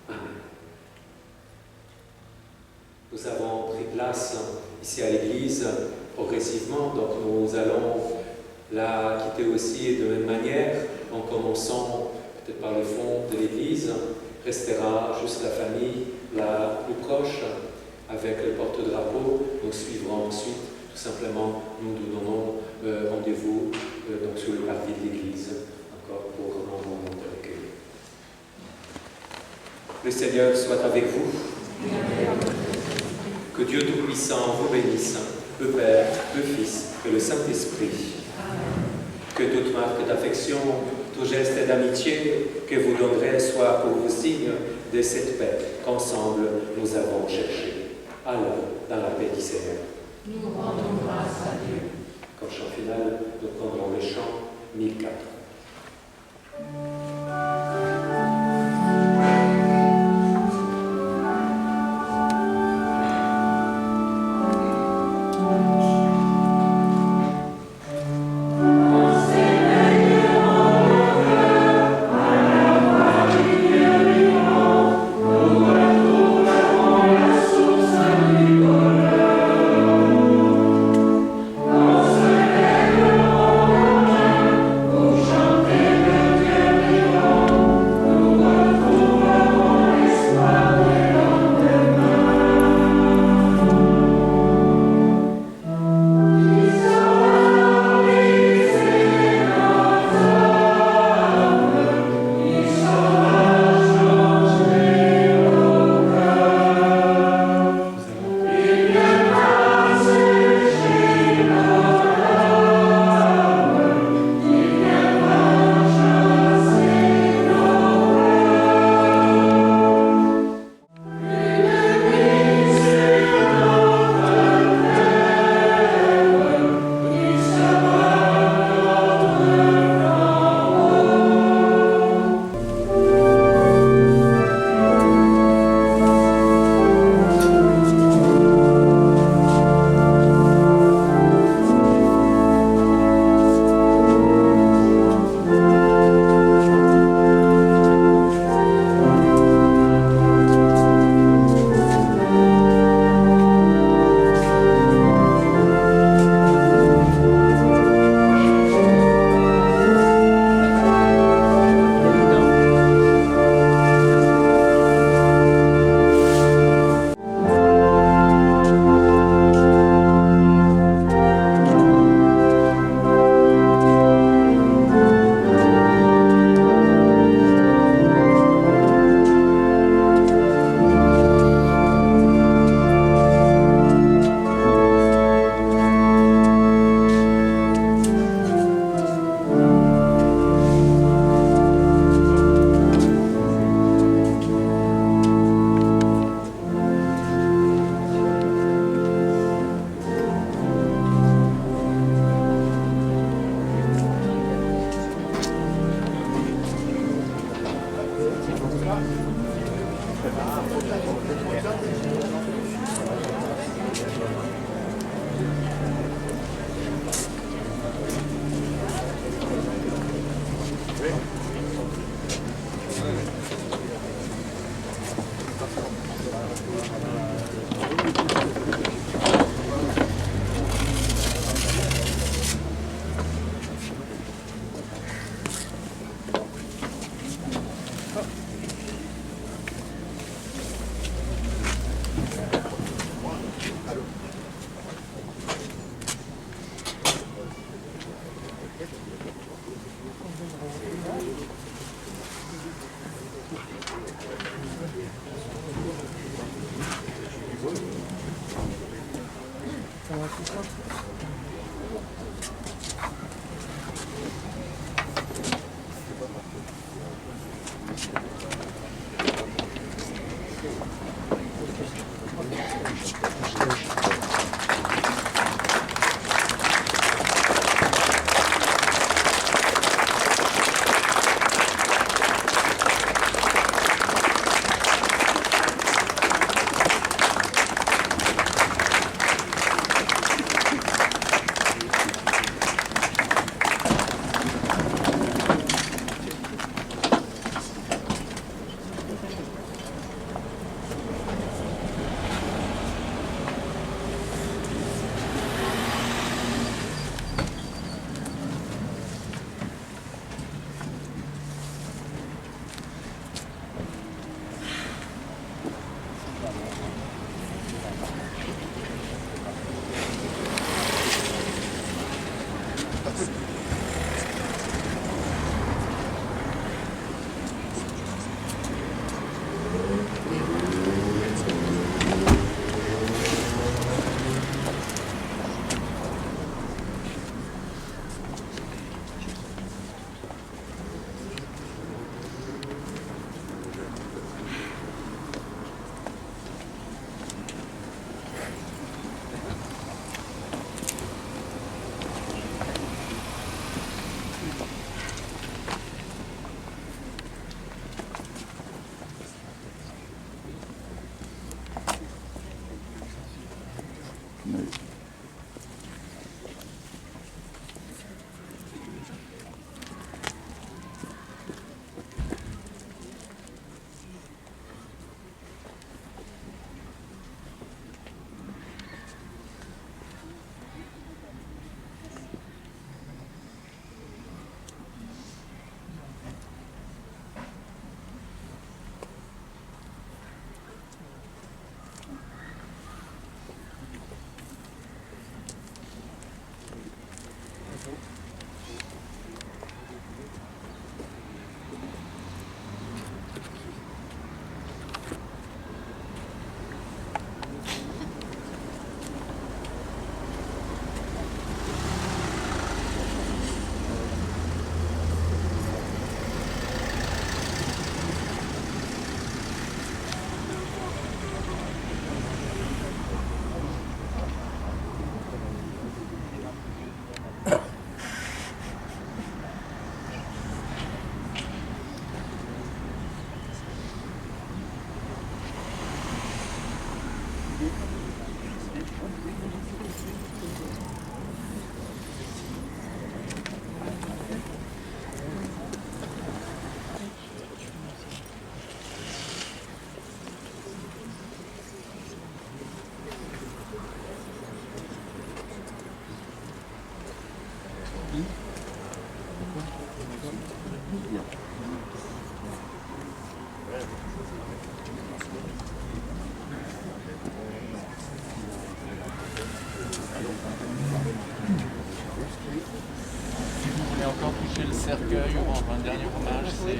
A: Amen. Nous avons pris place ici à l'Église progressivement, donc nous allons la quitter aussi de même manière, en commençant peut-être par le fond de l'Église. Restera juste la famille la plus proche avec le porte-drapeau. Nous suivrons ensuite, tout simplement, nous nous donnons rendez-vous donc sur le parvis de l'Église, encore pour un moment de recueil. Le Seigneur soit avec vous. Que Dieu Tout-Puissant vous bénisse, le Père, le Fils et le Saint-Esprit. Que toute marque d'affection, tout geste d'amitié que vous donnerez soit pour vous signe de cette paix qu'ensemble nous avons cherchée. Alors, dans la paix du Seigneur.
E: Nous rendons grâce à Dieu.
A: Comme chant final, nous prendrons le chant 1004.
E: Nous
F: encore toucher le cercueil ou rendre un dernier hommage, c'est...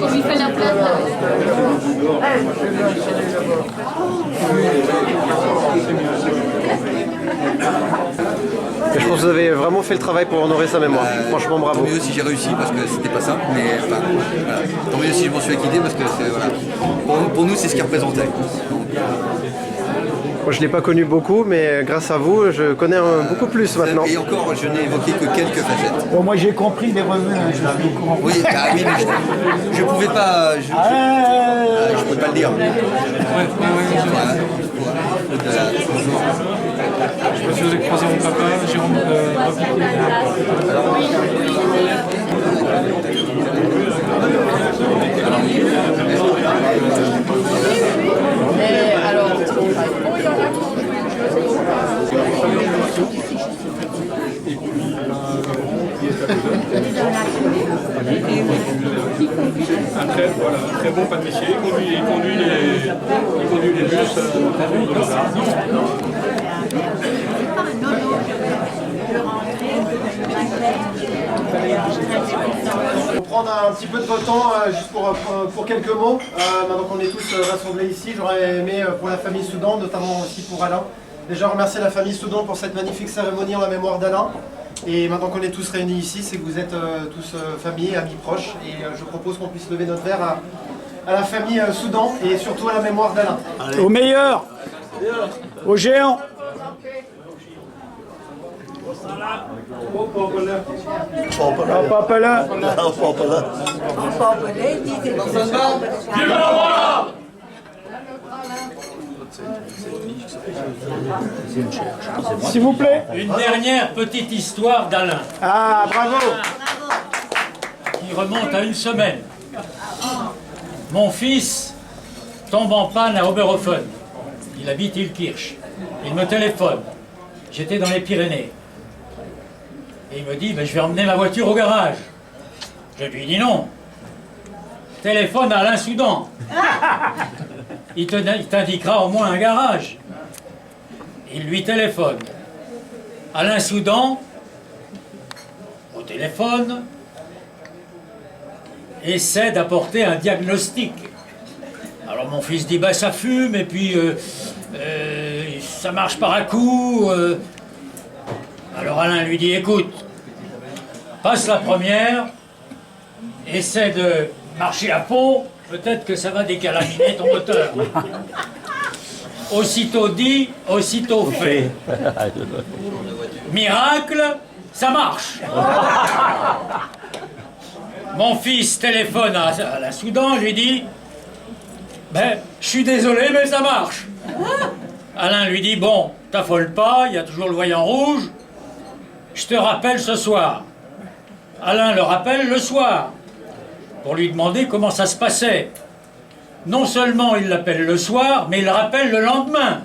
E: On lui fait la place.
G: Et je pense que vous avez vraiment fait le travail pour honorer sa mémoire. Franchement, bravo.
D: Tant mieux si j'ai réussi parce que c'était pas simple, mais enfin, voilà. Tant mieux si je m'en suis acquitté parce que voilà. Pour nous, c'est ce qu'il représentait.
G: Moi, je ne l'ai pas connu beaucoup, mais grâce à vous, je connais beaucoup plus maintenant.
D: Et encore, je n'ai évoqué que quelques facettes.
H: Bon, moi j'ai compris les revenus, je suis au courant.
D: Oui, bah, oui, mais je pouvais pas. Je peux pas le dire. Voilà.
F: Je me suis croisé mon papa, Jérôme un très bon pâtissier, il conduit les bus
I: On va prendre un petit peu de votre temps juste pour quelques mots. Maintenant qu'on est tous rassemblés ici, j'aurais aimé pour la famille Soudan, notamment aussi pour Alain, déjà remercier la famille Soudan pour cette magnifique cérémonie en la mémoire d'Alain. Et maintenant qu'on est tous réunis ici, c'est que vous êtes tous famille, amis proches. Et je propose qu'on puisse lever notre verre à la famille Soudan et surtout à la mémoire d'Alain.
H: Au meilleur, au géant. S'il vous plaît.
J: Une dernière petite histoire d'Alain.
H: Ah, bravo.
J: Qui remonte à une semaine. Mon fils tombe en panne à Oberhofen. Il habite Ilkirch. Il me téléphone. J'étais dans les Pyrénées. Et il me dit, ben, je vais emmener ma voiture au garage. Je lui dis non. Téléphone à Alain Soudan. Il t'indiquera au moins un garage. Il lui téléphone. Alain Soudan, au téléphone, essaie d'apporter un diagnostic. Alors mon fils dit, bah ça fume, et puis ça marche par à coup. Alors Alain lui dit, écoute, passe la première, essaie de marcher à fond, peut-être que ça va décalaminer ton moteur. Aussitôt dit, aussitôt fait. Miracle, ça marche. Mon fils téléphone à la Soudan, lui dit « Ben, je suis désolé, mais ça marche. » Alain lui dit « Bon, t'affole pas, il y a toujours le voyant rouge. Je te rappelle ce soir. » Alain le rappelle le soir, pour lui demander comment ça se passait. Non seulement il l'appelle le soir, mais il le rappelle le lendemain,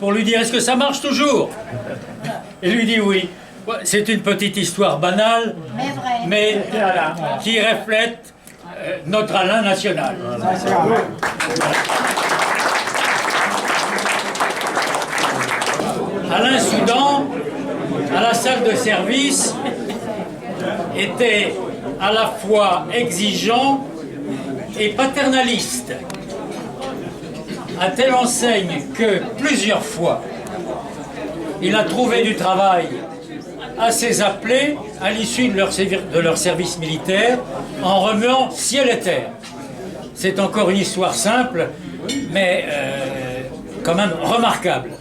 J: pour lui dire « Est-ce que ça marche toujours ?» Il lui dit « Oui. » C'est une petite histoire banale, mais qui reflète notre Alain national. Alain Soudan, à la salle de service, était à la fois exigeant et paternaliste, à telle enseigne que plusieurs fois, il a trouvé du travail à ses appelés à l'issue de leur service militaire en remuant ciel et terre. C'est encore une histoire simple, mais quand même remarquable.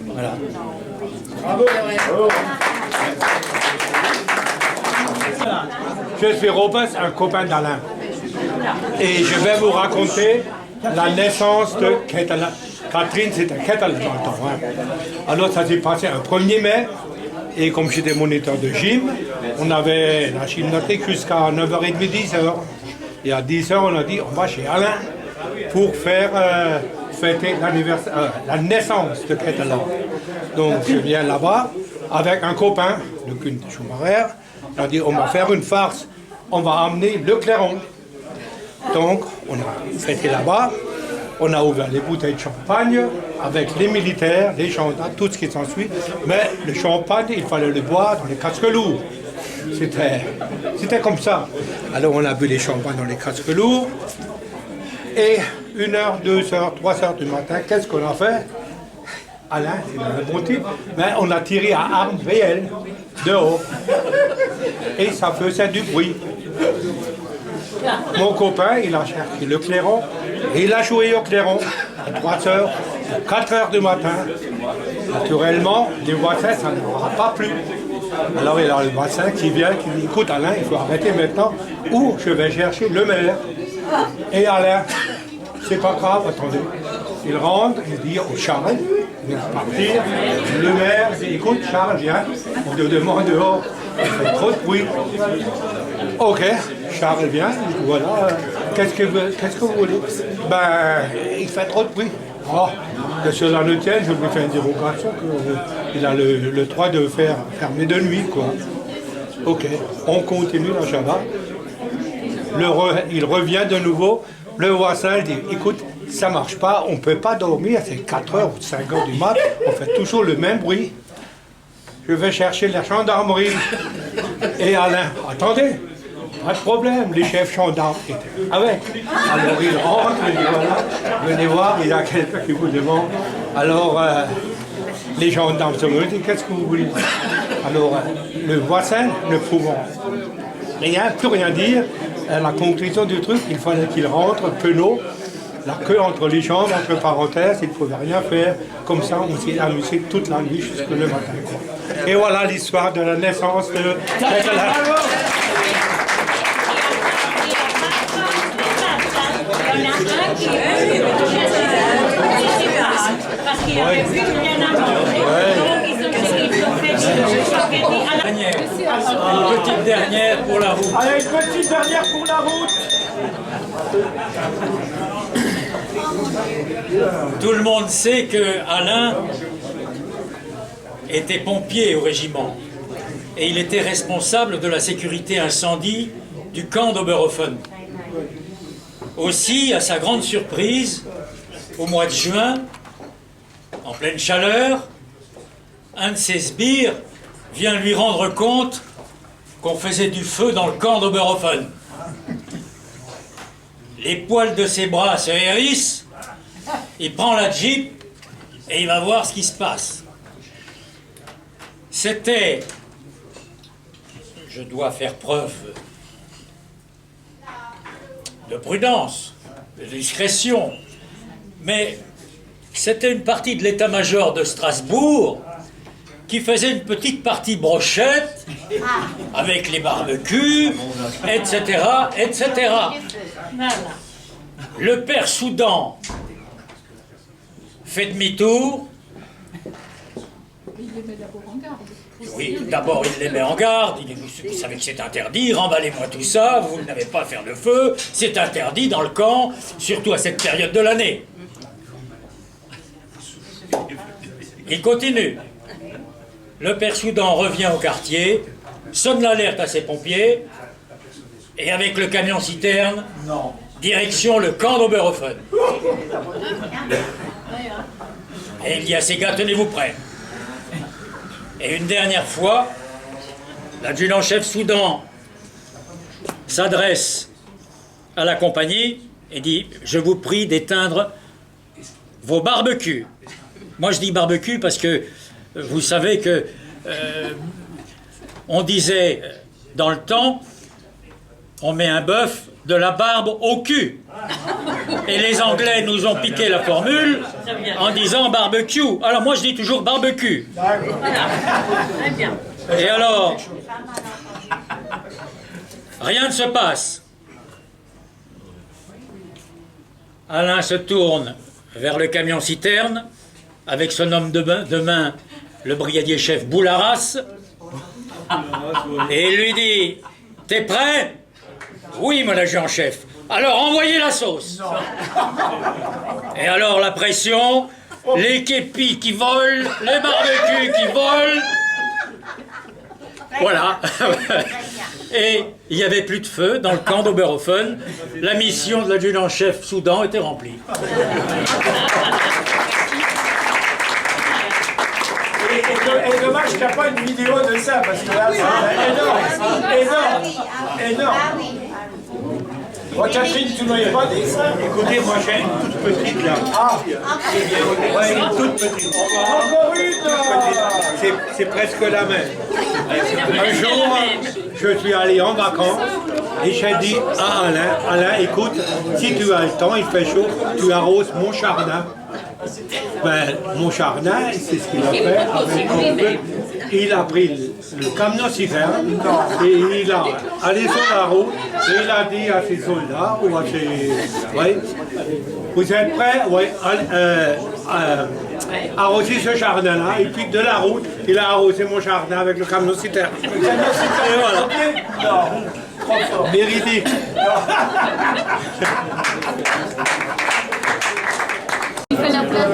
J: Voilà.
H: Bravo. Je suis Robert, un copain d'Alain. Et je vais vous raconter la naissance de Catherine. Catherine, c'était Catherine dans le temps. Hein. Alors ça s'est passé un 1er mai. Et comme j'étais moniteur de gym, on avait la gymnastique jusqu'à 9h30, 10h. Et à 10h, on a dit, on va chez Alain pour faire fêter la naissance de Catherine. Donc je viens là-bas avec un copain, le Kuhn Schumacher. On a dit, on va faire une farce, on va amener le clairon. Donc on a fêté là-bas. On a ouvert les bouteilles de champagne avec les militaires, les gendarmes, tout ce qui s'ensuit. Mais le champagne, il fallait le boire dans les casques lourds. C'était comme ça. Alors on a bu les champagnes dans les casques lourds. Et 1h, 2h, 3h du matin, qu'est-ce qu'on a fait? Alain, c'est le bon type, mais on a tiré à armes réelles dehors. Et ça faisait du bruit. Mon copain, il a cherché le clairon, et il a joué au clairon à 3h, 4h du matin. Naturellement, les voisins, ça ne leur a pas plu. Alors il y a le voisin qui vient, qui dit, écoute Alain, il faut arrêter maintenant, ou je vais chercher le maire. Et Alain, c'est pas grave, attendez. Il rentre, il dit au Charles, il va partir. Le maire dit, écoute Charles, viens, on te demande dehors, il fait trop de bruit. Ok, Charles vient, il dit, voilà, qu'est-ce que vous voulez? Ben, il fait trop de bruit. Oh, que cela ne tienne, je lui fais une dérogation qu'il a le droit de faire fermer de nuit, quoi. Ok, on continue la Shabbat. Il revient de nouveau, le voisin dit, écoute, ça marche pas, on peut pas dormir, c'est 4h ou 5h du mat, on fait toujours le même bruit. Je vais chercher la gendarmerie. Et Alain, attendez, pas de problème, les chefs gendarmes étaient avec. Alors il rentre, il dit voilà, venez voir, il y a quelqu'un qui vous demande. Alors les gendarmes se me disent, qu'est-ce que vous voulez? Alors le voisin, ne pouvant plus rien dire, la conclusion du truc, il fallait qu'il rentre penaud, la queue entre les jambes, entre parenthèses, il ne pouvait rien faire. Comme ça, on s'est amusé toute la nuit jusqu'au le matin. Quoi. Et voilà l'histoire de la naissance de
J: Une petite dernière pour la route.
H: Allez, une petite dernière pour la route.
J: Tout le monde sait que Alain était pompier au régiment et il était responsable de la sécurité incendie du camp d'Oberhofen. Aussi, à sa grande surprise, au mois de juin, en pleine chaleur, un de ses sbires vient lui rendre compte qu'on faisait du feu dans le camp d'Oberhofen. Les poils de ses bras se hérissent, il prend la Jeep et il va voir ce qui se passe. C'était, je dois faire preuve de prudence, de discrétion, mais c'était une partie de l'état-major de Strasbourg qui faisait une petite partie brochette, avec les barbecues, etc., etc. Le père Soudan fait demi-tour. Oui, d'abord il les met en garde, il dit, vous savez que c'est interdit, remballez-moi tout ça, vous n'avez pas à faire le feu, c'est interdit dans le camp, surtout à cette période de l'année. Il continue. Le père Soudan revient au quartier, sonne l'alerte à ses pompiers, et avec le camion citerne, direction le camp d'Oberhofen. Et il dit à ses gars, tenez-vous prêts. Et une dernière fois, l'adjudant-chef Soudan s'adresse à la compagnie et dit « Je vous prie d'éteindre vos barbecues ». Moi je dis barbecue parce que vous savez que on disait dans le temps, on met un bœuf de la barbe au cul. Et les Anglais nous ont piqué la formule en disant barbecue. Alors moi je dis toujours barbecue. Et alors, rien ne se passe. Alain se tourne vers le camion citerne avec son homme de main, le brigadier chef Boularas, et il lui dit « T'es prêt ?»« Oui, mon adjudant-chef. »« Alors envoyez la sauce. » Et alors la pression, les képis qui volent, les barbecues qui volent. Voilà. Et il n'y avait plus de feu dans le camp d'Oberhofen. La mission de l'adjudant-chef Soudan était remplie.
H: Et dommage qu'il n'y a pas une vidéo de ça, parce que là, c'est énorme. Moi, Catherine, tu n'avais pas dit ça? Écoutez, moi j'ai une toute petite là. Ah, ouais, une toute petite. Encore une. C'est presque la même. Un jour, je suis allé en vacances et j'ai dit à Alain, écoute, si tu as le temps, il fait chaud, tu arroses mon jardin. Ben, mon jardin, c'est ce qu'il a fait avec mon. Il a pris le camion citerne et il a allé sur la route et il a dit à ses soldats ou à ses... Ouais, vous êtes prêts? Oui, arroser ce jardin-là et puis de la route, il a arrosé mon jardin avec le camion citerne. Et voilà. Non, véridique.
E: Il fait la place.